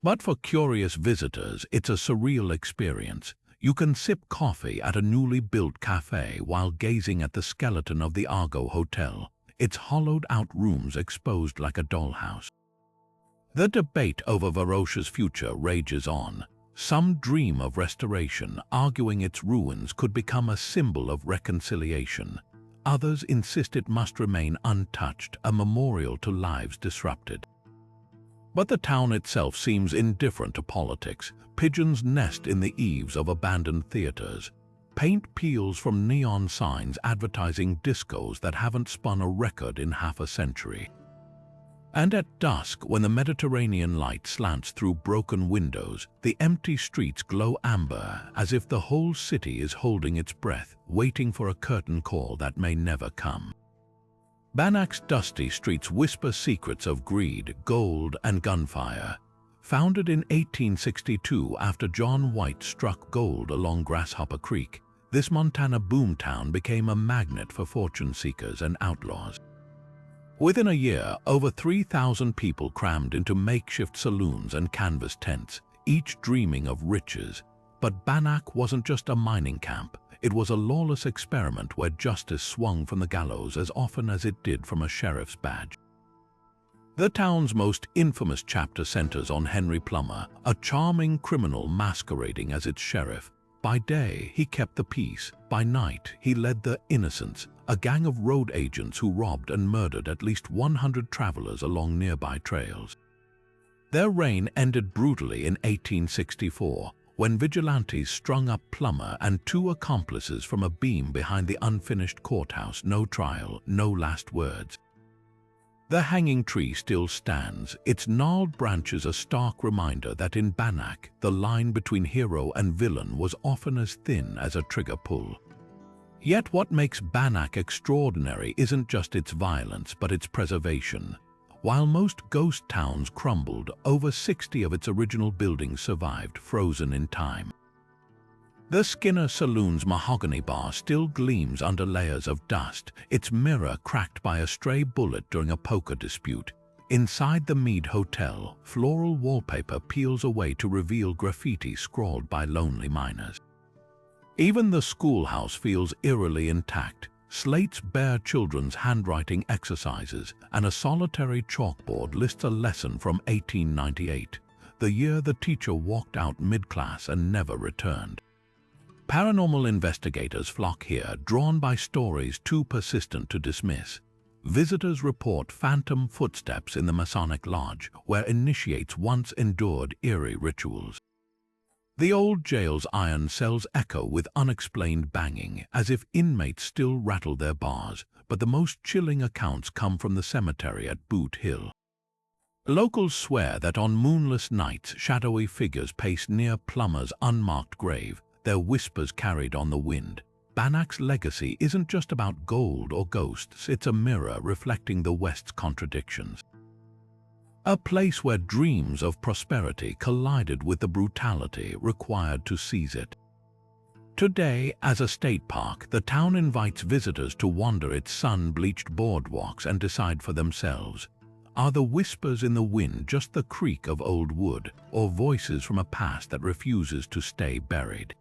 But for curious visitors, it's a surreal experience. You can sip coffee at a newly built cafe while gazing at the skeleton of the Argo Hotel, its hollowed-out rooms exposed like a dollhouse. The debate over Varosha's future rages on. Some dream of restoration, arguing its ruins could become a symbol of reconciliation. Others insist it must remain untouched, a memorial to lives disrupted. But the town itself seems indifferent to politics. Pigeons nest in the eaves of abandoned theaters. Paint peels from neon signs advertising discos that haven't spun a record in half a century. And at dusk, when the Mediterranean light slants through broken windows, the empty streets glow amber, as if the whole city is holding its breath, waiting for a curtain call that may never come. Banac's dusty streets whisper secrets of greed, gold, and gunfire. Founded in 1862 after John White struck gold along Grasshopper Creek, this Montana boomtown became a magnet for fortune seekers and outlaws. Within a year, over 3,000 people crammed into makeshift saloons and canvas tents, each dreaming of riches. But Banac wasn't just a mining camp. It was a lawless experiment where justice swung from the gallows as often as it did from a sheriff's badge. The town's most infamous chapter centers on Henry Plummer, a charming criminal masquerading as its sheriff. By day, he kept the peace. By night, he led the Innocents, a gang of road agents who robbed and murdered at least 100 travelers along nearby trails. Their reign ended brutally in 1864, when vigilantes strung up Plummer and two accomplices from a beam behind the unfinished courthouse. No trial, no last words. The hanging tree still stands, its gnarled branches a stark reminder that in Banac, the line between hero and villain was often as thin as a trigger pull. Yet what makes Banac extraordinary isn't just its violence, but its preservation. While most ghost towns crumbled, over 60 of its original buildings survived, frozen in time. The Skinner Saloon's mahogany bar still gleams under layers of dust, its mirror cracked by a stray bullet during a poker dispute. Inside the Mead Hotel, floral wallpaper peels away to reveal graffiti scrawled by lonely miners. Even the schoolhouse feels eerily intact. Slates bear children's handwriting exercises, and a solitary chalkboard lists a lesson from 1898, the year the teacher walked out mid-class and never returned. Paranormal investigators flock here, drawn by stories too persistent to dismiss. Visitors report phantom footsteps in the Masonic Lodge, where initiates once endured eerie rituals. The old jail's iron cells echo with unexplained banging, as if inmates still rattle their bars, but the most chilling accounts come from the cemetery at Boot Hill. Locals swear that on moonless nights, shadowy figures pace near Plummer's unmarked grave, their whispers carried on the wind. Banac's legacy isn't just about gold or ghosts, it's a mirror reflecting the West's contradictions. A place where dreams of prosperity collided with the brutality required to seize it. Today, as a state park, the town invites visitors to wander its sun-bleached boardwalks and decide for themselves. Are the whispers in the wind just the creak of old wood, or voices from a past that refuses to stay buried?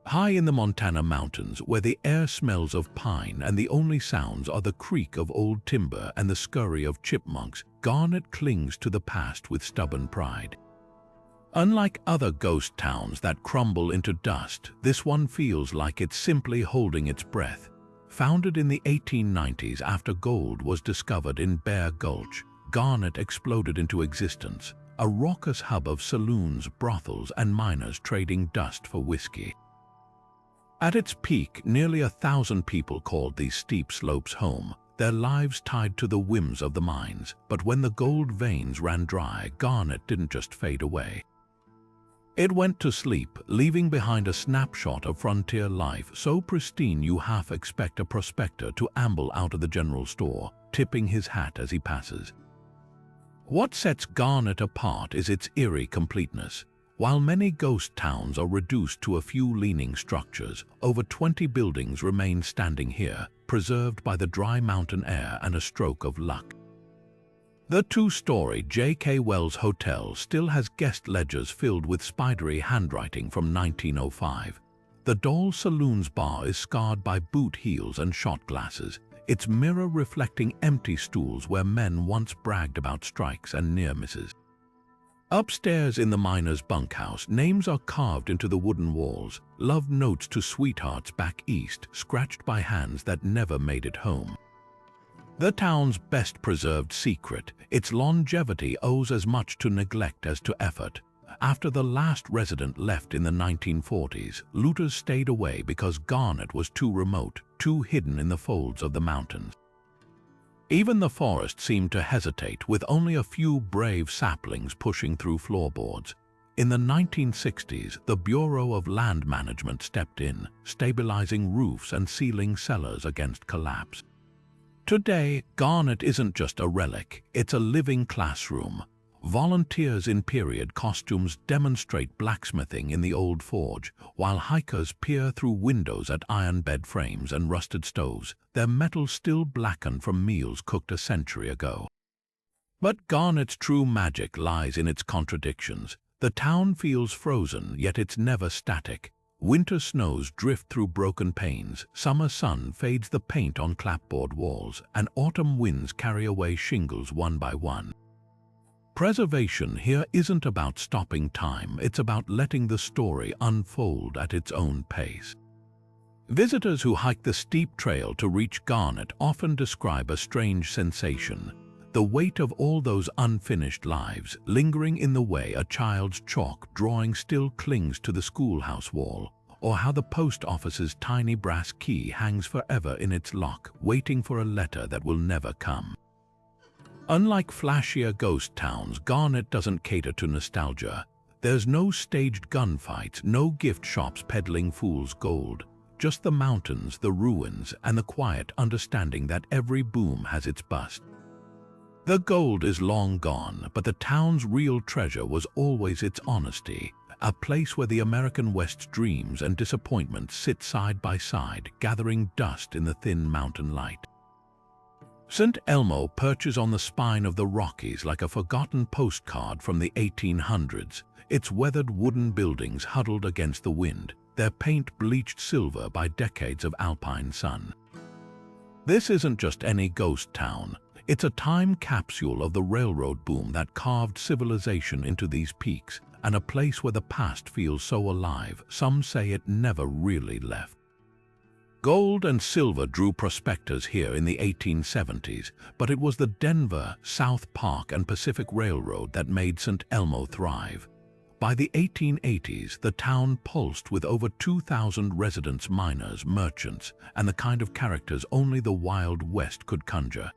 High in the Montana mountains, where the air smells of pine and the only sounds are the creak of old timber and the scurry of chipmunks, Garnet clings to the past with stubborn pride. Unlike other ghost towns that crumble into dust, this one feels like it's simply holding its breath. Founded in the 1890s after gold was discovered in Bear Gulch, Garnet exploded into existence, a raucous hub of saloons, brothels, and miners trading dust for whiskey. At its peak, nearly 1,000 people called these steep slopes home, their lives tied to the whims of the mines. But when the gold veins ran dry, Garnet didn't just fade away. It went to sleep, leaving behind a snapshot of frontier life so pristine you half expect a prospector to amble out of the general store, tipping his hat as he passes. What sets Garnet apart is its eerie completeness. While many ghost towns are reduced to a few leaning structures, over 20 buildings remain standing here, preserved by the dry mountain air and a stroke of luck. The two-story J.K. Wells Hotel still has guest ledgers filled with spidery handwriting from 1905. The Doll Saloon's bar is scarred by boot heels and shot glasses, its mirror reflecting empty stools where men once bragged about strikes and near misses. Upstairs in the miner's bunkhouse, names are carved into the wooden walls, love notes to sweethearts back east, scratched by hands that never made it home. The town's best-preserved secret, its longevity owes as much to neglect as to effort. After the last resident left in the 1940s, looters stayed away because Garnet was too remote, too hidden in the folds of the mountains. Even the forest seemed to hesitate, with only a few brave saplings pushing through floorboards. In the 1960s, the Bureau of Land Management stepped in, stabilizing roofs and sealing cellars against collapse. Today, Garnet isn't just a relic, it's a living classroom. Volunteers in period costumes demonstrate blacksmithing in the old forge, while hikers peer through windows at iron bed frames and rusted stoves, their metal still blackened from meals cooked a century ago. But Garnet's true magic lies in its contradictions. The town feels frozen, yet it's never static. Winter snows drift through broken panes, summer sun fades the paint on clapboard walls, and autumn winds carry away shingles one by one. Preservation here isn't about stopping time, it's about letting the story unfold at its own pace. Visitors who hike the steep trail to reach Garnet often describe a strange sensation, the weight of all those unfinished lives lingering in the way a child's chalk drawing still clings to the schoolhouse wall, or how the post office's tiny brass key hangs forever in its lock, waiting for a letter that will never come. Unlike flashier ghost towns, Garnet doesn't cater to nostalgia. There's no staged gunfights, no gift shops peddling fool's gold, just the mountains, the ruins, and the quiet understanding that every boom has its bust. The gold is long gone, but the town's real treasure was always its honesty, a place where the American West's dreams and disappointments sit side by side, gathering dust in the thin mountain light. St. Elmo perches on the spine of the Rockies like a forgotten postcard from the 1800s, its weathered wooden buildings huddled against the wind, their paint bleached silver by decades of alpine sun. This isn't just any ghost town. It's a time capsule of the railroad boom that carved civilization into these peaks, and a place where the past feels so alive, some say it never really left. Gold and silver drew prospectors here in the 1870s, but it was the Denver, South Park, and Pacific Railroad that made St. Elmo thrive. By the 1880s, the town pulsed with over 2,000 residents, miners, merchants, and the kind of characters only the Wild West could conjure.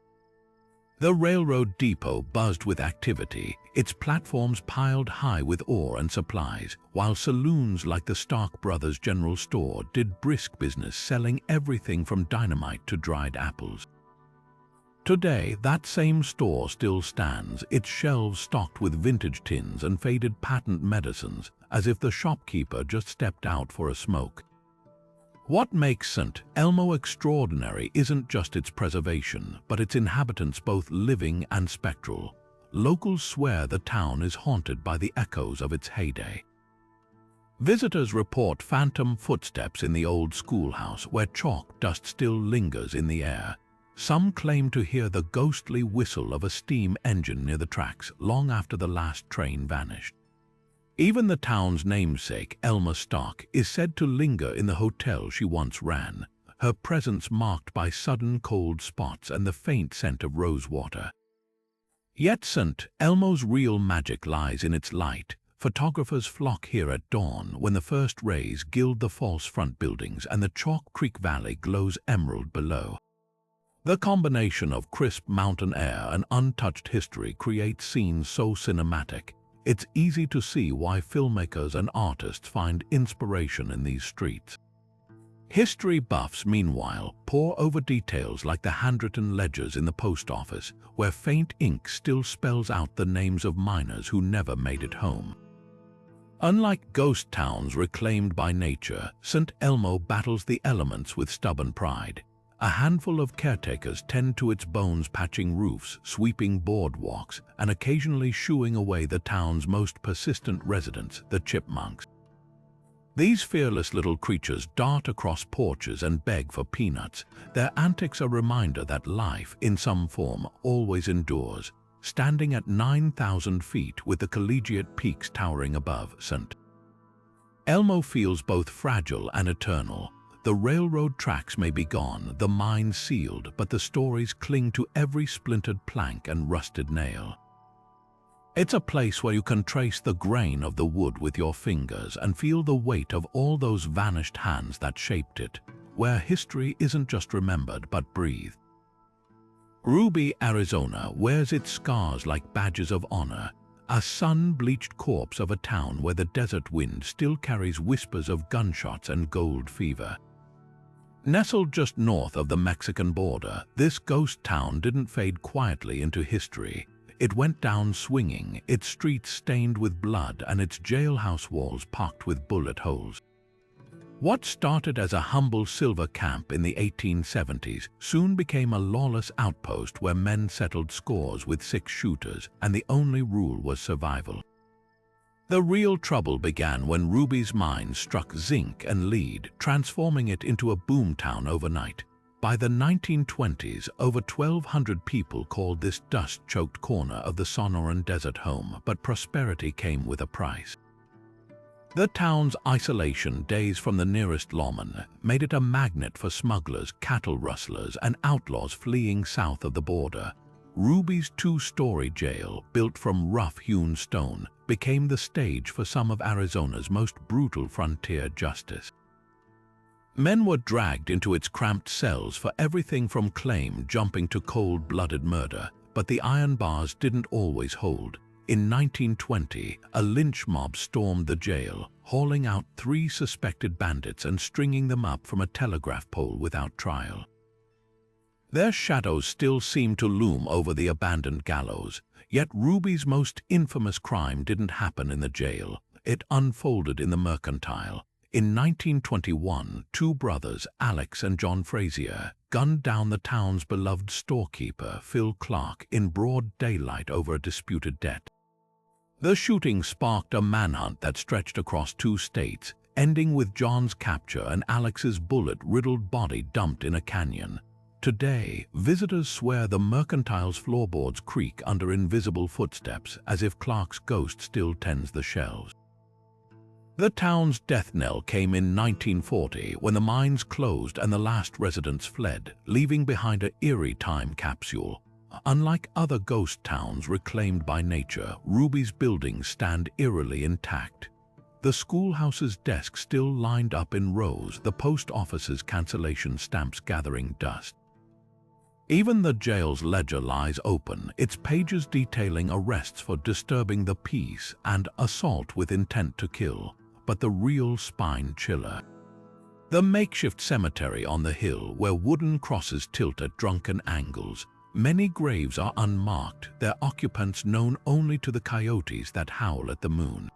The railroad depot buzzed with activity, its platforms piled high with ore and supplies, while saloons like the Stark Brothers General Store did brisk business selling everything from dynamite to dried apples. Today, that same store still stands, its shelves stocked with vintage tins and faded patent medicines, as if the shopkeeper just stepped out for a smoke. What makes St. Elmo extraordinary isn't just its preservation, but its inhabitants, both living and spectral. Locals swear the town is haunted by the echoes of its heyday. Visitors report phantom footsteps in the old schoolhouse where chalk dust still lingers in the air. Some claim to hear the ghostly whistle of a steam engine near the tracks long after the last train vanished. Even the town's namesake, Elma Stark, is said to linger in the hotel she once ran, her presence marked by sudden cold spots and the faint scent of rosewater. Yet St. Elmo's real magic lies in its light. Photographers flock here at dawn when the first rays gild the false front buildings and the Chalk Creek Valley glows emerald below. The combination of crisp mountain air and untouched history creates scenes so cinematic. It's easy to see why filmmakers and artists find inspiration in these streets. History buffs, meanwhile, pore over details like the handwritten ledgers in the post office, where faint ink still spells out the names of miners who never made it home. Unlike ghost towns reclaimed by nature, St. Elmo battles the elements with stubborn pride. A handful of caretakers tend to its bones, patching roofs, sweeping boardwalks, and occasionally shooing away the town's most persistent residents, the chipmunks. These fearless little creatures dart across porches and beg for peanuts. Their antics a reminder that life, in some form, always endures. Standing at 9,000 feet with the collegiate peaks towering above, St. Elmo feels both fragile and eternal. The railroad tracks may be gone, the mines sealed, but the stories cling to every splintered plank and rusted nail. It's a place where you can trace the grain of the wood with your fingers and feel the weight of all those vanished hands that shaped it, where history isn't just remembered but breathed. Ruby, Arizona wears its scars like badges of honor, a sun-bleached corpse of a town where the desert wind still carries whispers of gunshots and gold fever. Nestled just north of the Mexican border, this ghost town didn't fade quietly into history. It went down swinging, its streets stained with blood and its jailhouse walls pocked with bullet holes. What started as a humble silver camp in the 1870s soon became a lawless outpost where men settled scores with six-shooters, and the only rule was survival. The real trouble began when Ruby's mine struck zinc and lead, transforming it into a boomtown overnight. By the 1920s, over 1,200 people called this dust-choked corner of the Sonoran Desert home, but prosperity came with a price. The town's isolation, days from the nearest lawman, made it a magnet for smugglers, cattle rustlers, and outlaws fleeing south of the border. Ruby's two-story jail, built from rough-hewn stone, became the stage for some of Arizona's most brutal frontier justice. Men were dragged into its cramped cells for everything from claim jumping to cold-blooded murder, but the iron bars didn't always hold. In 1920, a lynch mob stormed the jail, hauling out 3 suspected bandits and stringing them up from a telegraph pole without trial. Their shadows still seemed to loom over the abandoned gallows, yet Ruby's most infamous crime didn't happen in the jail. It unfolded in the mercantile. In 1921, 2 brothers, Alex and John Frazier, gunned down the town's beloved storekeeper, Phil Clark, in broad daylight over a disputed debt. The shooting sparked a manhunt that stretched across 2 states, ending with John's capture and Alex's bullet-riddled body dumped in a canyon. Today, visitors swear the mercantile's floorboards creak under invisible footsteps, as if Clark's ghost still tends the shelves. The town's death knell came in 1940 when the mines closed and the last residents fled, leaving behind an eerie time capsule. Unlike other ghost towns reclaimed by nature, Ruby's buildings stand eerily intact. The schoolhouse's desks still lined up in rows, the post office's cancellation stamps gathering dust. Even the jail's ledger lies open, its pages detailing arrests for disturbing the peace and assault with intent to kill. But the real spine-chiller. The makeshift cemetery on the hill, where wooden crosses tilt at drunken angles. Many graves are unmarked, their occupants known only to the coyotes that howl at the moon.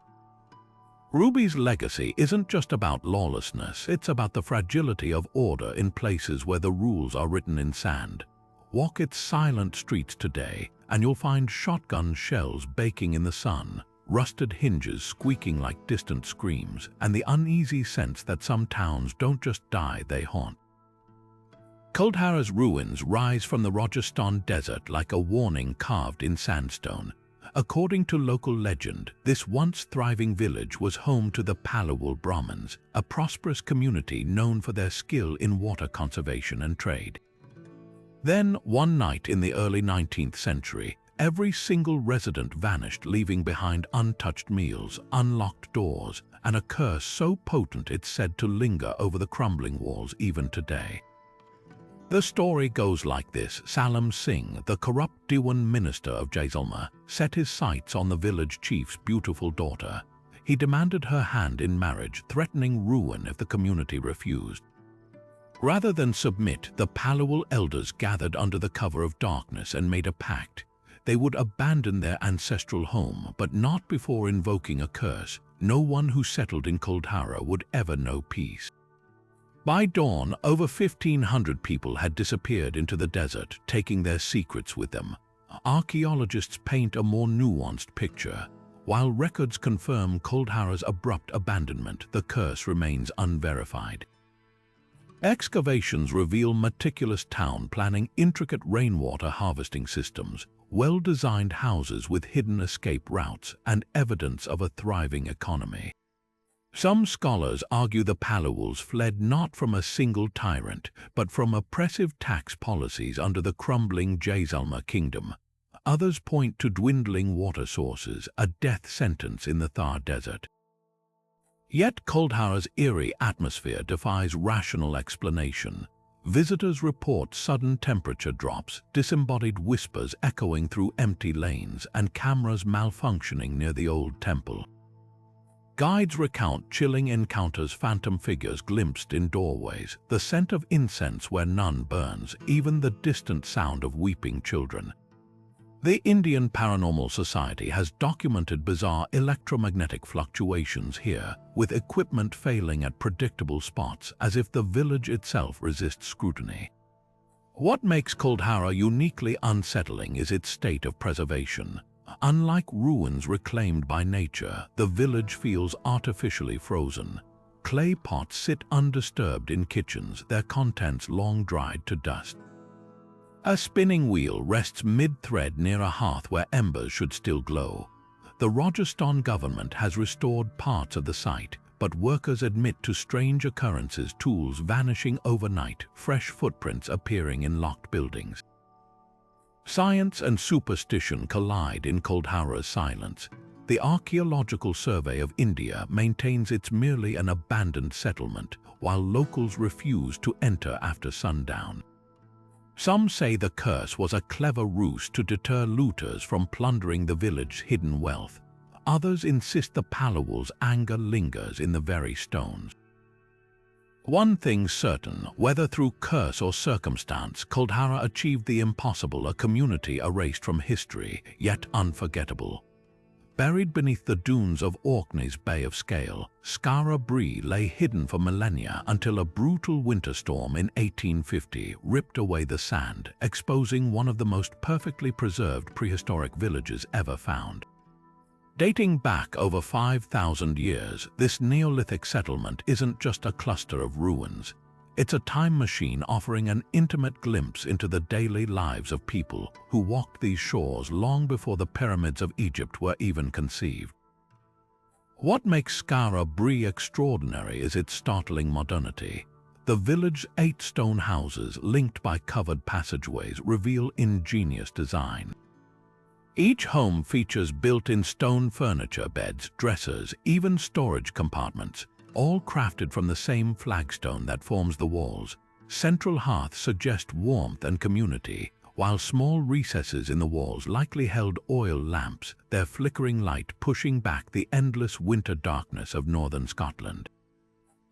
Ruby's legacy isn't just about lawlessness, it's about the fragility of order in places where the rules are written in sand. Walk its silent streets today, and you'll find shotgun shells baking in the sun, rusted hinges squeaking like distant screams, and the uneasy sense that some towns don't just die, they haunt. Kuldhara's ruins rise from the Rajasthan desert like a warning carved in sandstone. According to local legend, this once thriving village was home to the Palawul Brahmins, a prosperous community known for their skill in water conservation and trade. Then, one night in the early 19th century, every single resident vanished, leaving behind untouched meals, unlocked doors, and a curse so potent it's said to linger over the crumbling walls even today. The story goes like this. Salam Singh, the corrupt Diwan minister of Jaisalmer, set his sights on the village chief's beautiful daughter. He demanded her hand in marriage, threatening ruin if the community refused. Rather than submit, the Palawul elders gathered under the cover of darkness and made a pact. They would abandon their ancestral home, but not before invoking a curse. No one who settled in Kuldhara would ever know peace. By dawn, over 1,500 people had disappeared into the desert, taking their secrets with them. Archaeologists paint a more nuanced picture. While records confirm Kuldhara's abrupt abandonment, the curse remains unverified. Excavations reveal meticulous town planning, intricate rainwater harvesting systems, well-designed houses with hidden escape routes, and evidence of a thriving economy. Some scholars argue the Paluals fled not from a single tyrant, but from oppressive tax policies under the crumbling Jaisalmer kingdom. Others point to dwindling water sources, a death sentence in the Thar Desert. Yet Kuldhara's eerie atmosphere defies rational explanation. Visitors report sudden temperature drops, disembodied whispers echoing through empty lanes, and cameras malfunctioning near the old temple. Guides recount chilling encounters, phantom figures glimpsed in doorways, the scent of incense where none burns, even the distant sound of weeping children. The Indian Paranormal Society has documented bizarre electromagnetic fluctuations here, with equipment failing at predictable spots, as if the village itself resists scrutiny. What makes Kuldhara uniquely unsettling is its state of preservation. Unlike ruins reclaimed by nature, the village feels artificially frozen. Clay pots sit undisturbed in kitchens, their contents long dried to dust. A spinning wheel rests mid-thread near a hearth where embers should still glow. The Rajasthan government has restored parts of the site, but workers admit to strange occurrences, tools vanishing overnight, fresh footprints appearing in locked buildings. Science and superstition collide in Kuldhara's silence. The Archaeological Survey of India maintains it's merely an abandoned settlement, while locals refuse to enter after sundown. Some say the curse was a clever ruse to deter looters from plundering the village's hidden wealth. Others insist the Paluals' anger lingers in the very stones. One thing's certain, whether through curse or circumstance, Kuldhara achieved the impossible, a community erased from history, yet unforgettable. Buried beneath the dunes of Orkney's Bay of Scale, Skara Brae lay hidden for millennia until a brutal winter storm in 1850 ripped away the sand, exposing one of the most perfectly preserved prehistoric villages ever found. Dating back over 5,000 years, this Neolithic settlement isn't just a cluster of ruins. It's a time machine offering an intimate glimpse into the daily lives of people who walked these shores long before the pyramids of Egypt were even conceived. What makes Skara Brae extraordinary is its startling modernity. The village's 8 stone houses, linked by covered passageways, reveal ingenious design. Each home features built-in stone furniture, beds, dressers, even storage compartments, all crafted from the same flagstone that forms the walls. Central hearths suggest warmth and community, while small recesses in the walls likely held oil lamps, their flickering light pushing back the endless winter darkness of northern Scotland.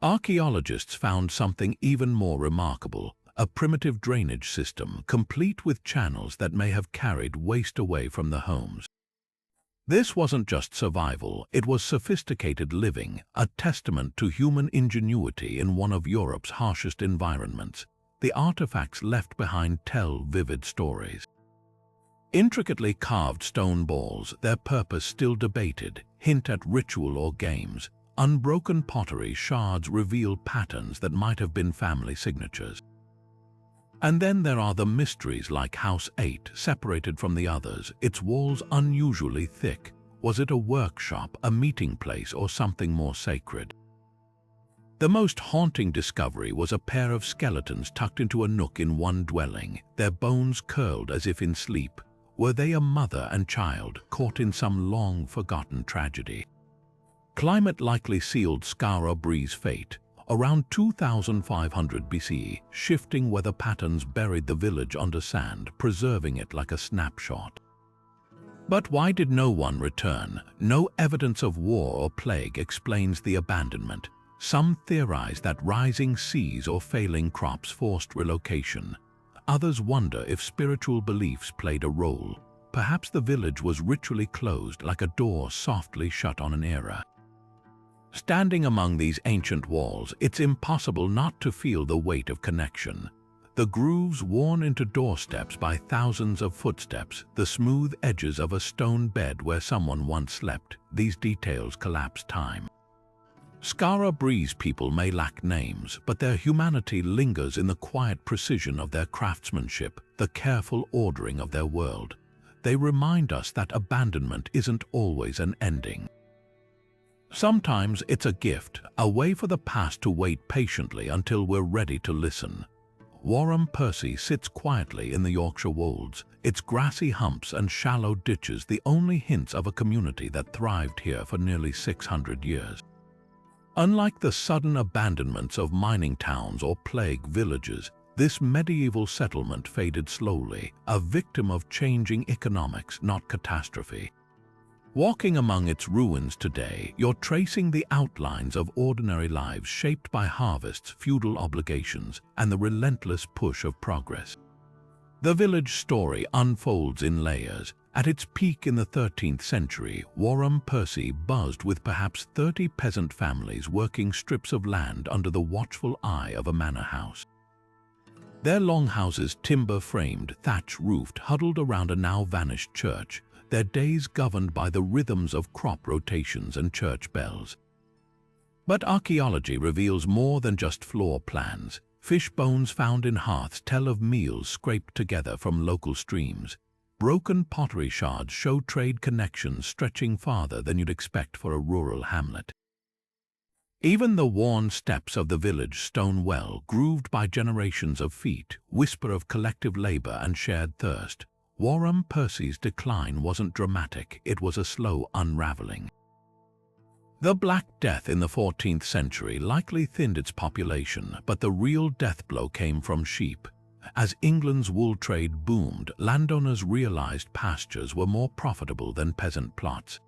Archaeologists found something even more remarkable: a primitive drainage system, complete with channels that may have carried waste away from the homes. This wasn't just survival, it was sophisticated living, a testament to human ingenuity in one of Europe's harshest environments. The artifacts left behind tell vivid stories. Intricately carved stone balls, their purpose still debated, hint at ritual or games. Unbroken pottery shards reveal patterns that might have been family signatures. And then there are the mysteries like House 8, separated from the others, its walls unusually thick. Was it a workshop, a meeting place, or something more sacred? The most haunting discovery was a pair of skeletons tucked into a nook in one dwelling, their bones curled as if in sleep. Were they a mother and child, caught in some long-forgotten tragedy? Climate likely sealed Skara Brae's fate. Around 2500 BCE, shifting weather patterns buried the village under sand, preserving it like a snapshot. But why did no one return? No evidence of war or plague explains the abandonment. Some theorize that rising seas or failing crops forced relocation. Others wonder if spiritual beliefs played a role. perhaps the village was ritually closed like a door softly shut on an era. Standing among these ancient walls, it's impossible not to feel the weight of connection. The grooves worn into doorsteps by thousands of footsteps, the smooth edges of a stone bed where someone once slept, these details collapse time. Skara Breeze people may lack names, but their humanity lingers in the quiet precision of their craftsmanship, the careful ordering of their world. They remind us that abandonment isn't always an ending. Sometimes it's a gift, a way for the past to wait patiently until we're ready to listen. Warham Percy sits quietly in the Yorkshire wolds, its grassy humps and shallow ditches the only hints of a community that thrived here for nearly 600 years. Unlike the sudden abandonments of mining towns or plague villages, this medieval settlement faded slowly, a victim of changing economics, not catastrophe. Walking among its ruins today, you're tracing the outlines of ordinary lives shaped by harvests, feudal obligations, and the relentless push of progress. The village story unfolds in layers. At its peak in the 13th century, Warham Percy buzzed with perhaps 30 peasant families working strips of land under the watchful eye of a manor house. Their longhouses, timber-framed, thatch-roofed, huddled around a now-vanished church, their days governed by the rhythms of crop rotations and church bells. But archaeology reveals more than just floor plans. Fish bones found in hearths tell of meals scraped together from local streams. Broken pottery shards show trade connections stretching farther than you'd expect for a rural hamlet. Even the worn steps of the village stone well, grooved by generations of feet, whisper of collective labor and shared thirst. Warham Percy's decline wasn't dramatic, it was a slow unraveling. The Black Death in the 14th century likely thinned its population, but the real death blow came from sheep. As England's wool trade boomed, landowners realized pastures were more profitable than peasant plots.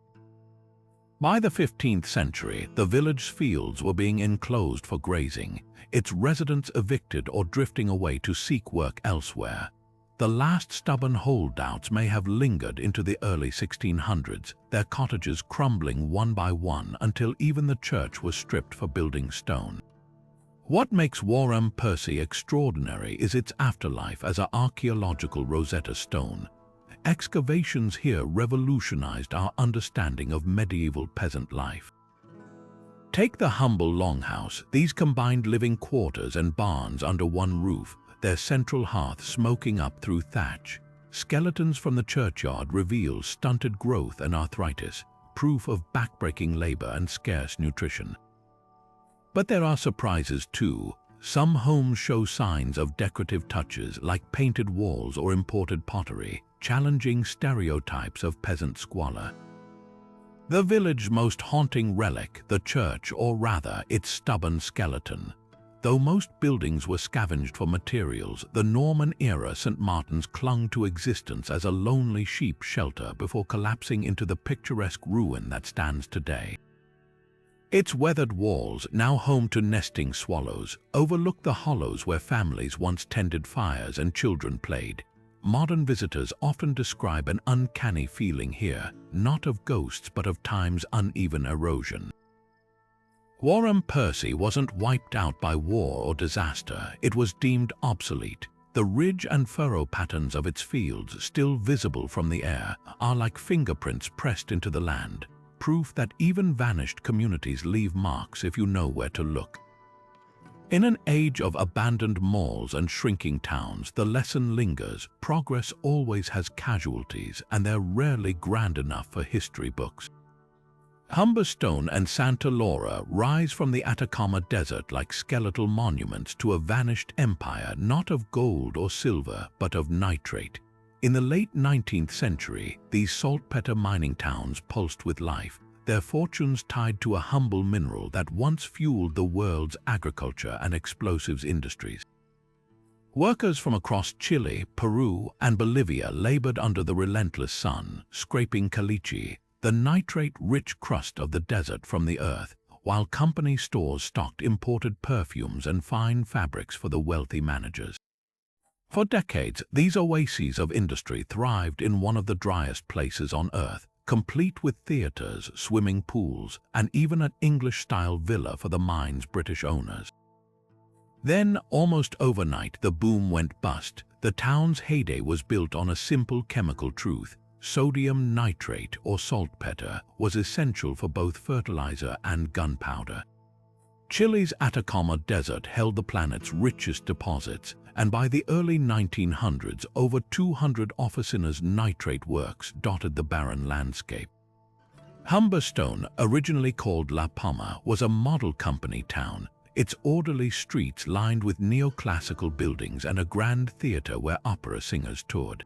By the 15th century, the village's fields were being enclosed for grazing, its residents evicted or drifting away to seek work elsewhere. The last stubborn holdouts may have lingered into the early 1600s, their cottages crumbling one by one until even the church was stripped for building stone. What makes Warham Percy extraordinary is its afterlife as an archaeological Rosetta Stone. Excavations here revolutionized our understanding of medieval peasant life. Take the humble longhouse, these combined living quarters and barns under one roof, their central hearth smoking up through thatch. Skeletons from the churchyard reveal stunted growth and arthritis, proof of backbreaking labor and scarce nutrition. But there are surprises too. Some homes show signs of decorative touches like painted walls or imported pottery, challenging stereotypes of peasant squalor. The village's most haunting relic, the church, or rather its stubborn skeleton. Though most buildings were scavenged for materials, the Norman-era St. Martin's clung to existence as a lonely sheep shelter before collapsing into the picturesque ruin that stands today. Its weathered walls, now home to nesting swallows, overlook the hollows where families once tended fires and children played. Modern visitors often describe an uncanny feeling here, not of ghosts but of time's uneven erosion. Warham Percy wasn't wiped out by war or disaster, it was deemed obsolete. The ridge and furrow patterns of its fields, still visible from the air, are like fingerprints pressed into the land, proof that even vanished communities leave marks if you know where to look. In an age of abandoned malls and shrinking towns, the lesson lingers: progress always has casualties, and they're rarely grand enough for history books. Humberstone and Santa Laura rise from the Atacama Desert like skeletal monuments to a vanished empire, not of gold or silver, but of nitrate. In the late 19th century, these saltpeter mining towns pulsed with life, their fortunes tied to a humble mineral that once fueled the world's agriculture and explosives industries. Workers from across Chile, Peru, and Bolivia labored under the relentless sun, scraping caliche, the nitrate-rich crust of the desert, from the earth, while company stores stocked imported perfumes and fine fabrics for the wealthy managers. For decades, these oases of industry thrived in one of the driest places on Earth, complete with theatres, swimming pools, and even an English-style villa for the mine's British owners. Then, almost overnight, the boom went bust. The town's heyday was built on a simple chemical truth. Sodium nitrate, or saltpeter, was essential for both fertilizer and gunpowder. Chile's Atacama Desert held the planet's richest deposits, and by the early 1900s, over 200 officinous nitrate works dotted the barren landscape. Humberstone, originally called La Palma, was a model company town, its orderly streets lined with neoclassical buildings and a grand theatre where opera singers toured.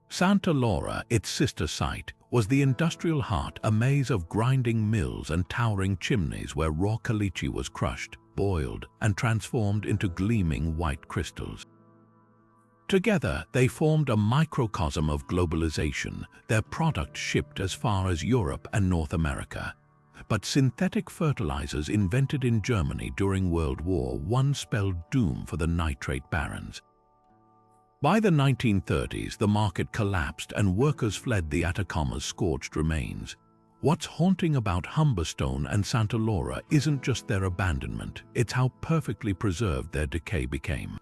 Santa Laura, its sister site, was the industrial heart, a maze of grinding mills and towering chimneys where raw caliche was crushed, boiled, and transformed into gleaming white crystals. Together, they formed a microcosm of globalization, their product shipped as far as Europe and North America. But synthetic fertilizers invented in Germany during World War I spelled doom for the nitrate barons. By the 1930s, the market collapsed and workers fled the Atacama's scorched remains. What's haunting about Humberstone and Santa Laura isn't just their abandonment, it's how perfectly preserved their decay became.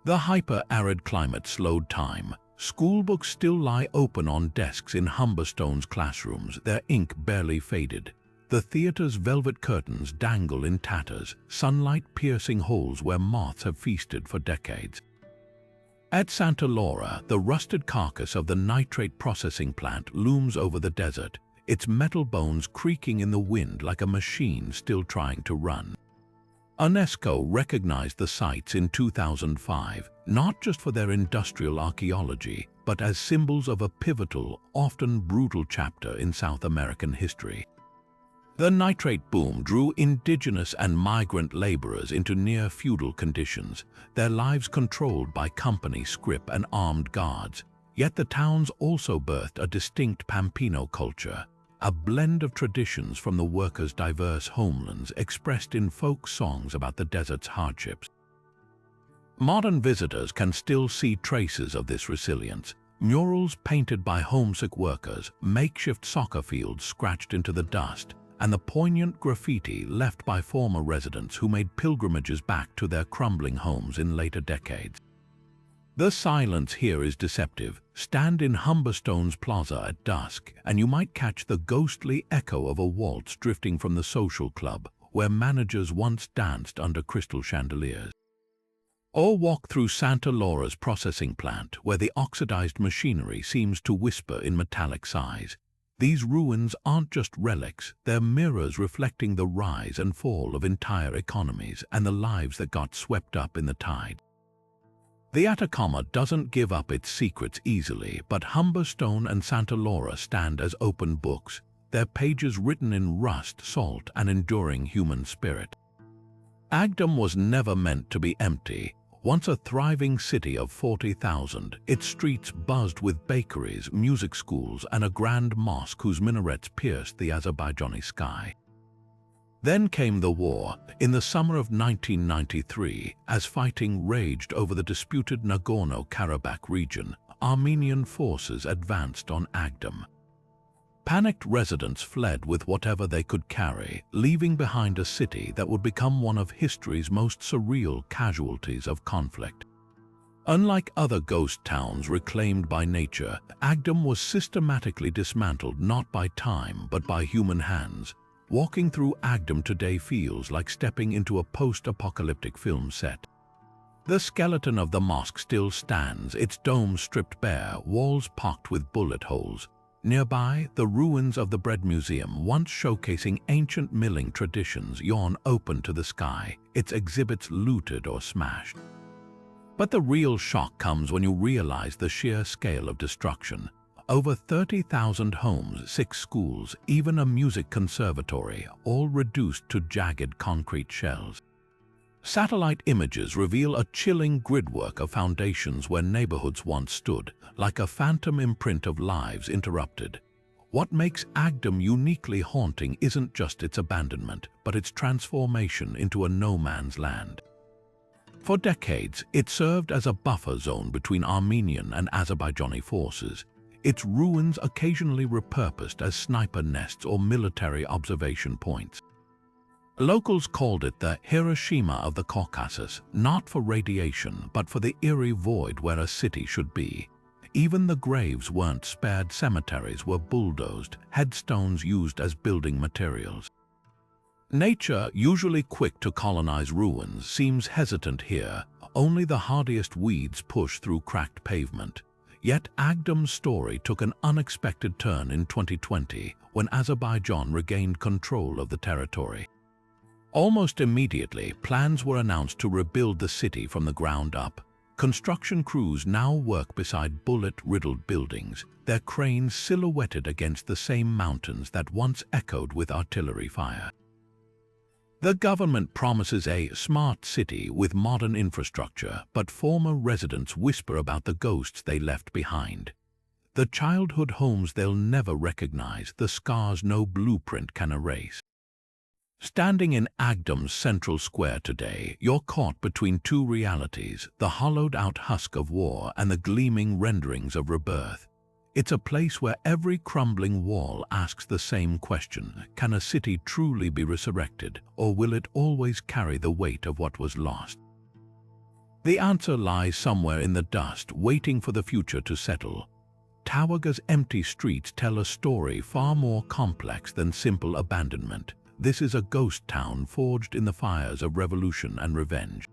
The hyper-arid climate slowed time. Schoolbooks still lie open on desks in Humberstone's classrooms, their ink barely faded. The theatre's velvet curtains dangle in tatters, sunlight piercing holes where moths have feasted for decades. At Santa Laura, the rusted carcass of the nitrate processing plant looms over the desert, its metal bones creaking in the wind like a machine still trying to run. UNESCO recognized the sites in 2005, not just for their industrial archaeology, but as symbols of a pivotal, often brutal chapter in South American history. The nitrate boom drew indigenous and migrant laborers into near-feudal conditions, their lives controlled by company scrip and armed guards. Yet the towns also birthed a distinct Pampino culture, a blend of traditions from the workers' diverse homelands expressed in folk songs about the desert's hardships. Modern visitors can still see traces of this resilience. Murals painted by homesick workers, makeshift soccer fields scratched into the dust, and the poignant graffiti left by former residents who made pilgrimages back to their crumbling homes in later decades. The silence here is deceptive. Stand in Humberstone's plaza at dusk, and you might catch the ghostly echo of a waltz drifting from the social club where managers once danced under crystal chandeliers. Or walk through Santa Laura's processing plant where the oxidized machinery seems to whisper in metallic sighs. These ruins aren't just relics, they're mirrors reflecting the rise and fall of entire economies and the lives that got swept up in the tide. The Atacama doesn't give up its secrets easily, but Humberstone and Santa Laura stand as open books, their pages written in rust, salt, and enduring human spirit. Agdam was never meant to be empty. Once a thriving city of 40,000, its streets buzzed with bakeries, music schools, and a grand mosque whose minarets pierced the Azerbaijani sky. Then came the war. In the summer of 1993, as fighting raged over the disputed Nagorno-Karabakh region, Armenian forces advanced on Agdam. Panicked residents fled with whatever they could carry, leaving behind a city that would become one of history's most surreal casualties of conflict. Unlike other ghost towns reclaimed by nature, Agdam was systematically dismantled not by time but by human hands. Walking through Agdam today feels like stepping into a post-apocalyptic film set. The skeleton of the mosque still stands, its dome stripped bare, walls pocked with bullet holes. Nearby, the ruins of the bread museum, once showcasing ancient milling traditions, yawn open to the sky, its exhibits looted or smashed. But the real shock comes when you realize the sheer scale of destruction. Over 30,000 homes, 6 schools, even a music conservatory, all reduced to jagged concrete shells. Satellite images reveal a chilling gridwork of foundations where neighborhoods once stood, like a phantom imprint of lives interrupted. What makes Agdam uniquely haunting isn't just its abandonment, but its transformation into a no-man's land. For decades, it served as a buffer zone between Armenian and Azerbaijani forces, its ruins occasionally repurposed as sniper nests or military observation points. Locals called it the Hiroshima of the Caucasus, not for radiation, but for the eerie void where a city should be. Even the graves weren't spared, cemeteries were bulldozed, headstones used as building materials. Nature, usually quick to colonize ruins, seems hesitant here. Only the hardiest weeds push through cracked pavement. Yet Agdam's story took an unexpected turn in 2020 when Azerbaijan regained control of the territory. Almost immediately, plans were announced to rebuild the city from the ground up. Construction crews now work beside bullet-riddled buildings, their cranes silhouetted against the same mountains that once echoed with artillery fire. The government promises a smart city with modern infrastructure, but former residents whisper about the ghosts they left behind. The childhood homes they'll never recognize, the scars no blueprint can erase. Standing in Agdam's central square today, you're caught between two realities, the hollowed-out husk of war and the gleaming renderings of rebirth. It's a place where every crumbling wall asks the same question: can a city truly be resurrected, or will it always carry the weight of what was lost? The answer lies somewhere in the dust, waiting for the future to settle. Tawaga's empty streets tell a story far more complex than simple abandonment. This is a ghost town forged in the fires of revolution and revenge.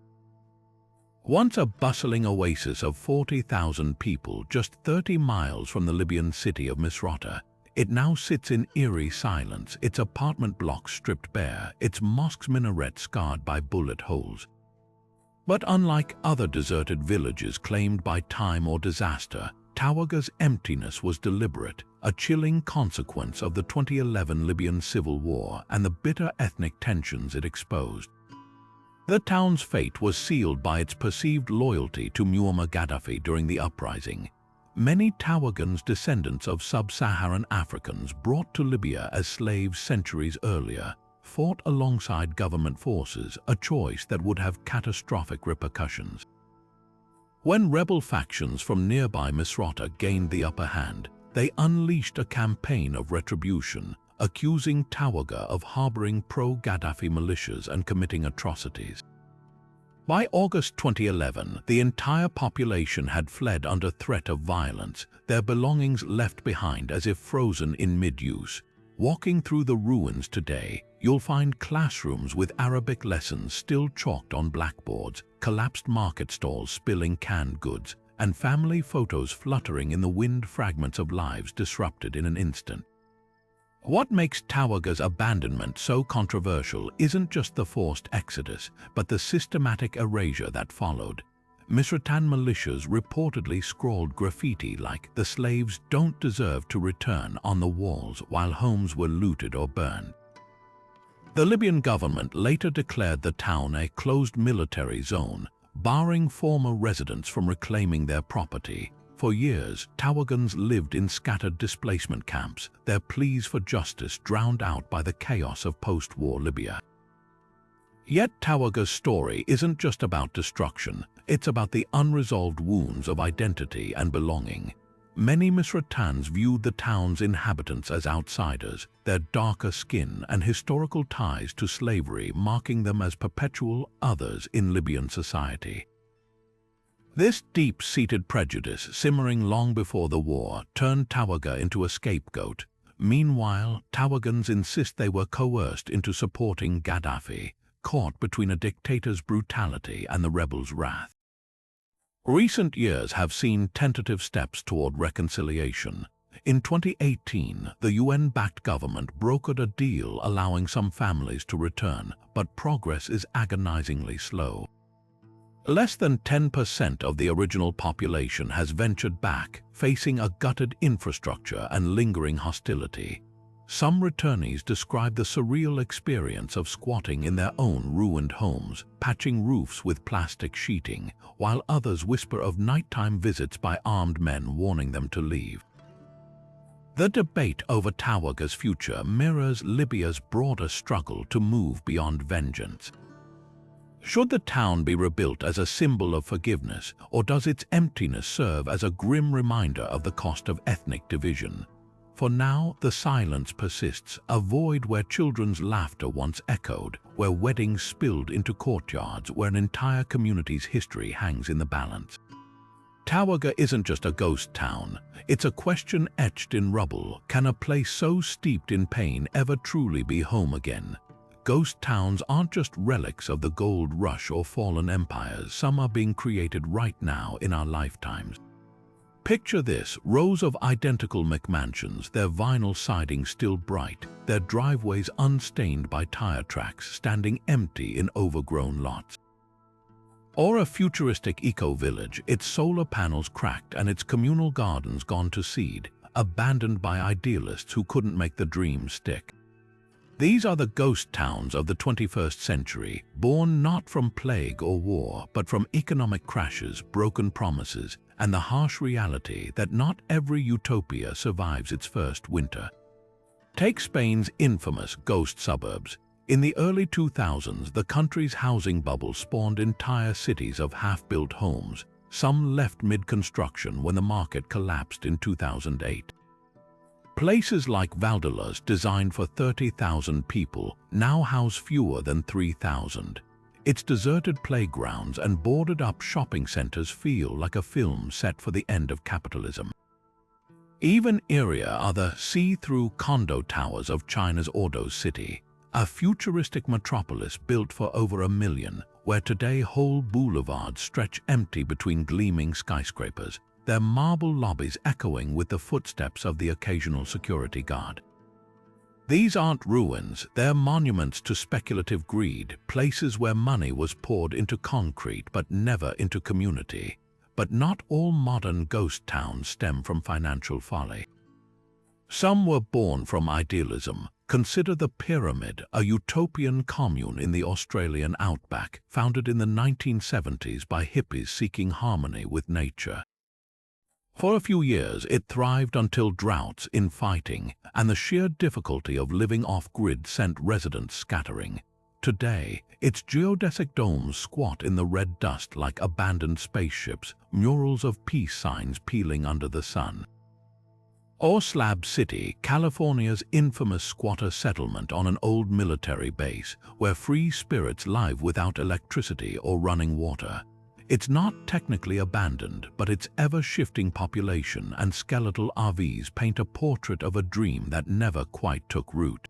Once a bustling oasis of 40,000 people just 30 miles from the Libyan city of Misrata, it now sits in eerie silence, its apartment blocks stripped bare, its mosque's minarets scarred by bullet holes. But unlike other deserted villages claimed by time or disaster, Tawaga's emptiness was deliberate, a chilling consequence of the 2011 Libyan civil war and the bitter ethnic tensions it exposed. The town's fate was sealed by its perceived loyalty to Muammar Gaddafi during the uprising. Many Tawagans, descendants of sub-Saharan Africans brought to Libya as slaves centuries earlier, fought alongside government forces, a choice that would have catastrophic repercussions. When rebel factions from nearby Misrata gained the upper hand, they unleashed a campaign of retribution, accusing Tawaga of harboring pro-Gaddafi militias and committing atrocities. By August 2011, the entire population had fled under threat of violence, their belongings left behind as if frozen in mid-use. Walking through the ruins today, you'll find classrooms with Arabic lessons still chalked on blackboards, collapsed market stalls spilling canned goods, and family photos fluttering in the wind, fragments of lives disrupted in an instant. What makes Tawaga's abandonment so controversial isn't just the forced exodus, but the systematic erasure that followed. Misratan militias reportedly scrawled graffiti like "the slaves don't deserve to return" on the walls while homes were looted or burned. The Libyan government later declared the town a closed military zone, barring former residents from reclaiming their property. For years, Tawagans lived in scattered displacement camps, their pleas for justice drowned out by the chaos of post-war Libya. Yet Tawaga's story isn't just about destruction, it's about the unresolved wounds of identity and belonging. Many Misratans viewed the town's inhabitants as outsiders, their darker skin and historical ties to slavery marking them as perpetual others in Libyan society. This deep-seated prejudice, simmering long before the war, turned Tawaga into a scapegoat. Meanwhile, Tawagans insist they were coerced into supporting Gaddafi, caught between a dictator's brutality and the rebels' wrath. Recent years have seen tentative steps toward reconciliation. In 2018, the UN-backed government brokered a deal allowing some families to return, but progress is agonizingly slow. Less than 10% of the original population has ventured back, facing a gutted infrastructure and lingering hostility. Some returnees describe the surreal experience of squatting in their own ruined homes, patching roofs with plastic sheeting, while others whisper of nighttime visits by armed men warning them to leave. The debate over Tawaga's future mirrors Libya's broader struggle to move beyond vengeance. Should the town be rebuilt as a symbol of forgiveness, or does its emptiness serve as a grim reminder of the cost of ethnic division? For now, the silence persists, a void where children's laughter once echoed, where weddings spilled into courtyards, where an entire community's history hangs in the balance. Tawaga isn't just a ghost town, it's a question etched in rubble. Can a place so steeped in pain ever truly be home again? Ghost towns aren't just relics of the gold rush or fallen empires. Some are being created right now in our lifetimes. Picture this, rows of identical McMansions, their vinyl siding still bright, their driveways unstained by tire tracks, standing empty in overgrown lots. Or a futuristic eco-village, its solar panels cracked and its communal gardens gone to seed, abandoned by idealists who couldn't make the dream stick. These are the ghost towns of the 21st century, born not from plague or war, but from economic crashes, broken promises, and the harsh reality that not every utopia survives its first winter. Take Spain's infamous ghost suburbs. In the early 2000s, the country's housing bubble spawned entire cities of half-built homes, some left mid-construction when the market collapsed in 2008. Places like Valdelas, designed for 30,000 people, now house fewer than 3,000. Its deserted playgrounds and boarded-up shopping centers feel like a film set for the end of capitalism. Even eerier are the see-through condo towers of China's Oradour City, a futuristic metropolis built for over $1 million, where today whole boulevards stretch empty between gleaming skyscrapers, their marble lobbies echoing with the footsteps of the occasional security guard. These aren't ruins, they're monuments to speculative greed, places where money was poured into concrete but never into community. But not all modern ghost towns stem from financial folly. Some were born from idealism. Consider the Pyramid, a utopian commune in the Australian outback, founded in the 1970s by hippies seeking harmony with nature. For a few years, it thrived until droughts, infighting, and the sheer difficulty of living off-grid sent residents scattering. Today, its geodesic domes squat in the red dust like abandoned spaceships, murals of peace signs peeling under the sun. Or Slab City, California's infamous squatter settlement on an old military base, where free spirits live without electricity or running water. It's not technically abandoned, but its ever-shifting population and skeletal RVs paint a portrait of a dream that never quite took root.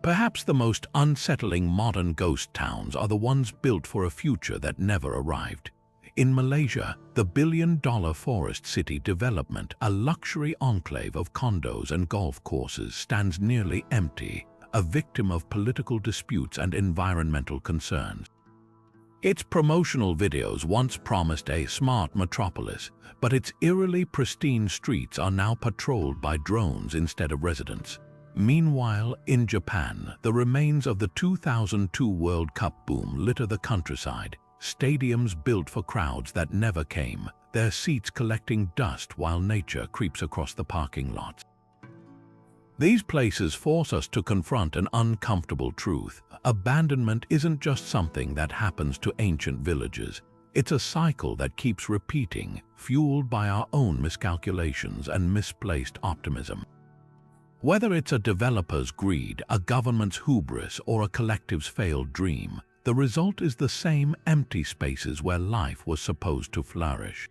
Perhaps the most unsettling modern ghost towns are the ones built for a future that never arrived. In Malaysia, the billion-dollar Forest City development, a luxury enclave of condos and golf courses, stands nearly empty, a victim of political disputes and environmental concerns. Its promotional videos once promised a smart metropolis, but its eerily pristine streets are now patrolled by drones instead of residents. Meanwhile, in Japan, the remains of the 2002 World Cup boom litter the countryside, stadiums built for crowds that never came, their seats collecting dust while nature creeps across the parking lots. These places force us to confront an uncomfortable truth. Abandonment isn't just something that happens to ancient villages. It's a cycle that keeps repeating, fueled by our own miscalculations and misplaced optimism. Whether it's a developer's greed, a government's hubris, or a collective's failed dream, the result is the same: empty spaces where life was supposed to flourish.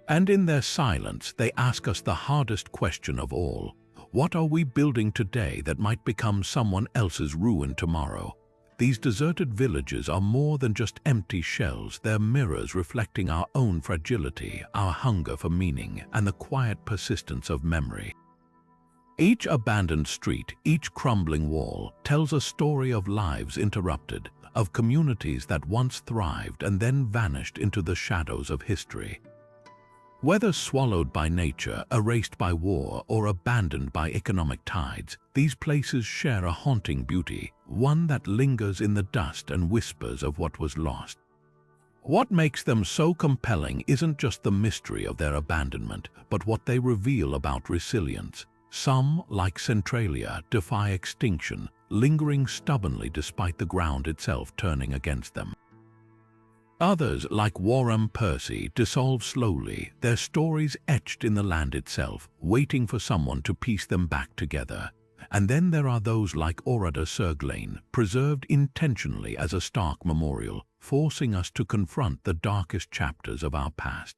And in their silence, they ask us the hardest question of all. What are we building today that might become someone else's ruin tomorrow? These deserted villages are more than just empty shells. They're mirrors reflecting our own fragility, our hunger for meaning, and the quiet persistence of memory. Each abandoned street, each crumbling wall, tells a story of lives interrupted, of communities that once thrived and then vanished into the shadows of history. Whether swallowed by nature, erased by war, or abandoned by economic tides, these places share a haunting beauty, one that lingers in the dust and whispers of what was lost. What makes them so compelling isn't just the mystery of their abandonment, but what they reveal about resilience. Some, like Centralia, defy extinction, lingering stubbornly despite the ground itself turning against them. Others, like Warham Percy, dissolve slowly, their stories etched in the land itself, waiting for someone to piece them back together. And then there are those like Oradour-sur-Glane, preserved intentionally as a stark memorial, forcing us to confront the darkest chapters of our past.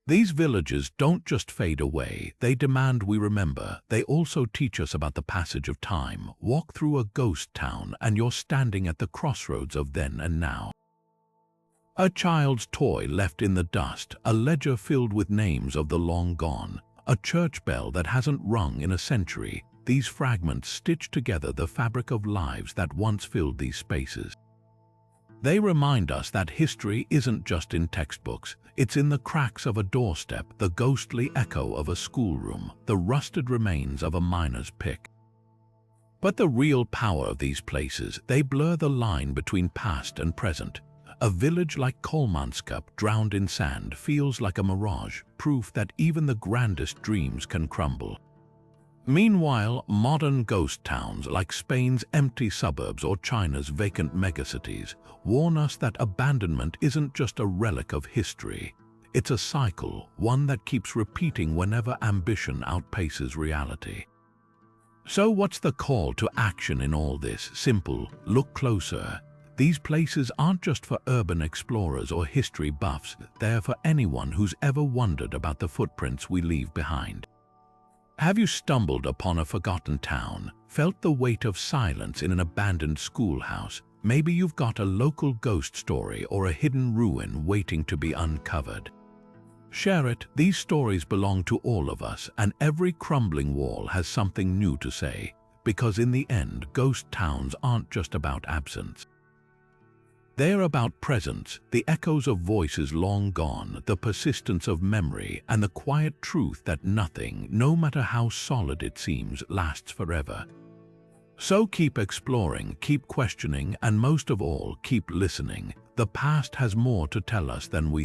These villages don't just fade away, they demand we remember. They also teach us about the passage of time. Walk through a ghost town and you're standing at the crossroads of then and now. A child's toy left in the dust, a ledger filled with names of the long gone, a church bell that hasn't rung in a century. These fragments stitch together the fabric of lives that once filled these spaces. They remind us that history isn't just in textbooks, it's in the cracks of a doorstep, the ghostly echo of a schoolroom, the rusted remains of a miner's pick. But the real power of these places, they blur the line between past and present. A village like Kolmanskap, drowned in sand, feels like a mirage, proof that even the grandest dreams can crumble. Meanwhile, modern ghost towns like Spain's empty suburbs or China's vacant megacities warn us that abandonment isn't just a relic of history. It's a cycle, one that keeps repeating whenever ambition outpaces reality. So what's the call to action in all this? Simple: look closer. These places aren't just for urban explorers or history buffs, they're for anyone who's ever wondered about the footprints we leave behind. Have you stumbled upon a forgotten town, felt the weight of silence in an abandoned schoolhouse? Maybe you've got a local ghost story or a hidden ruin waiting to be uncovered. Share it. These stories belong to all of us, and every crumbling wall has something new to say, because in the end, ghost towns aren't just about absence. They're about presence, the echoes of voices long gone, the persistence of memory, and the quiet truth that nothing, no matter how solid it seems, lasts forever. So keep exploring, keep questioning, and most of all, keep listening. The past has more to tell us than we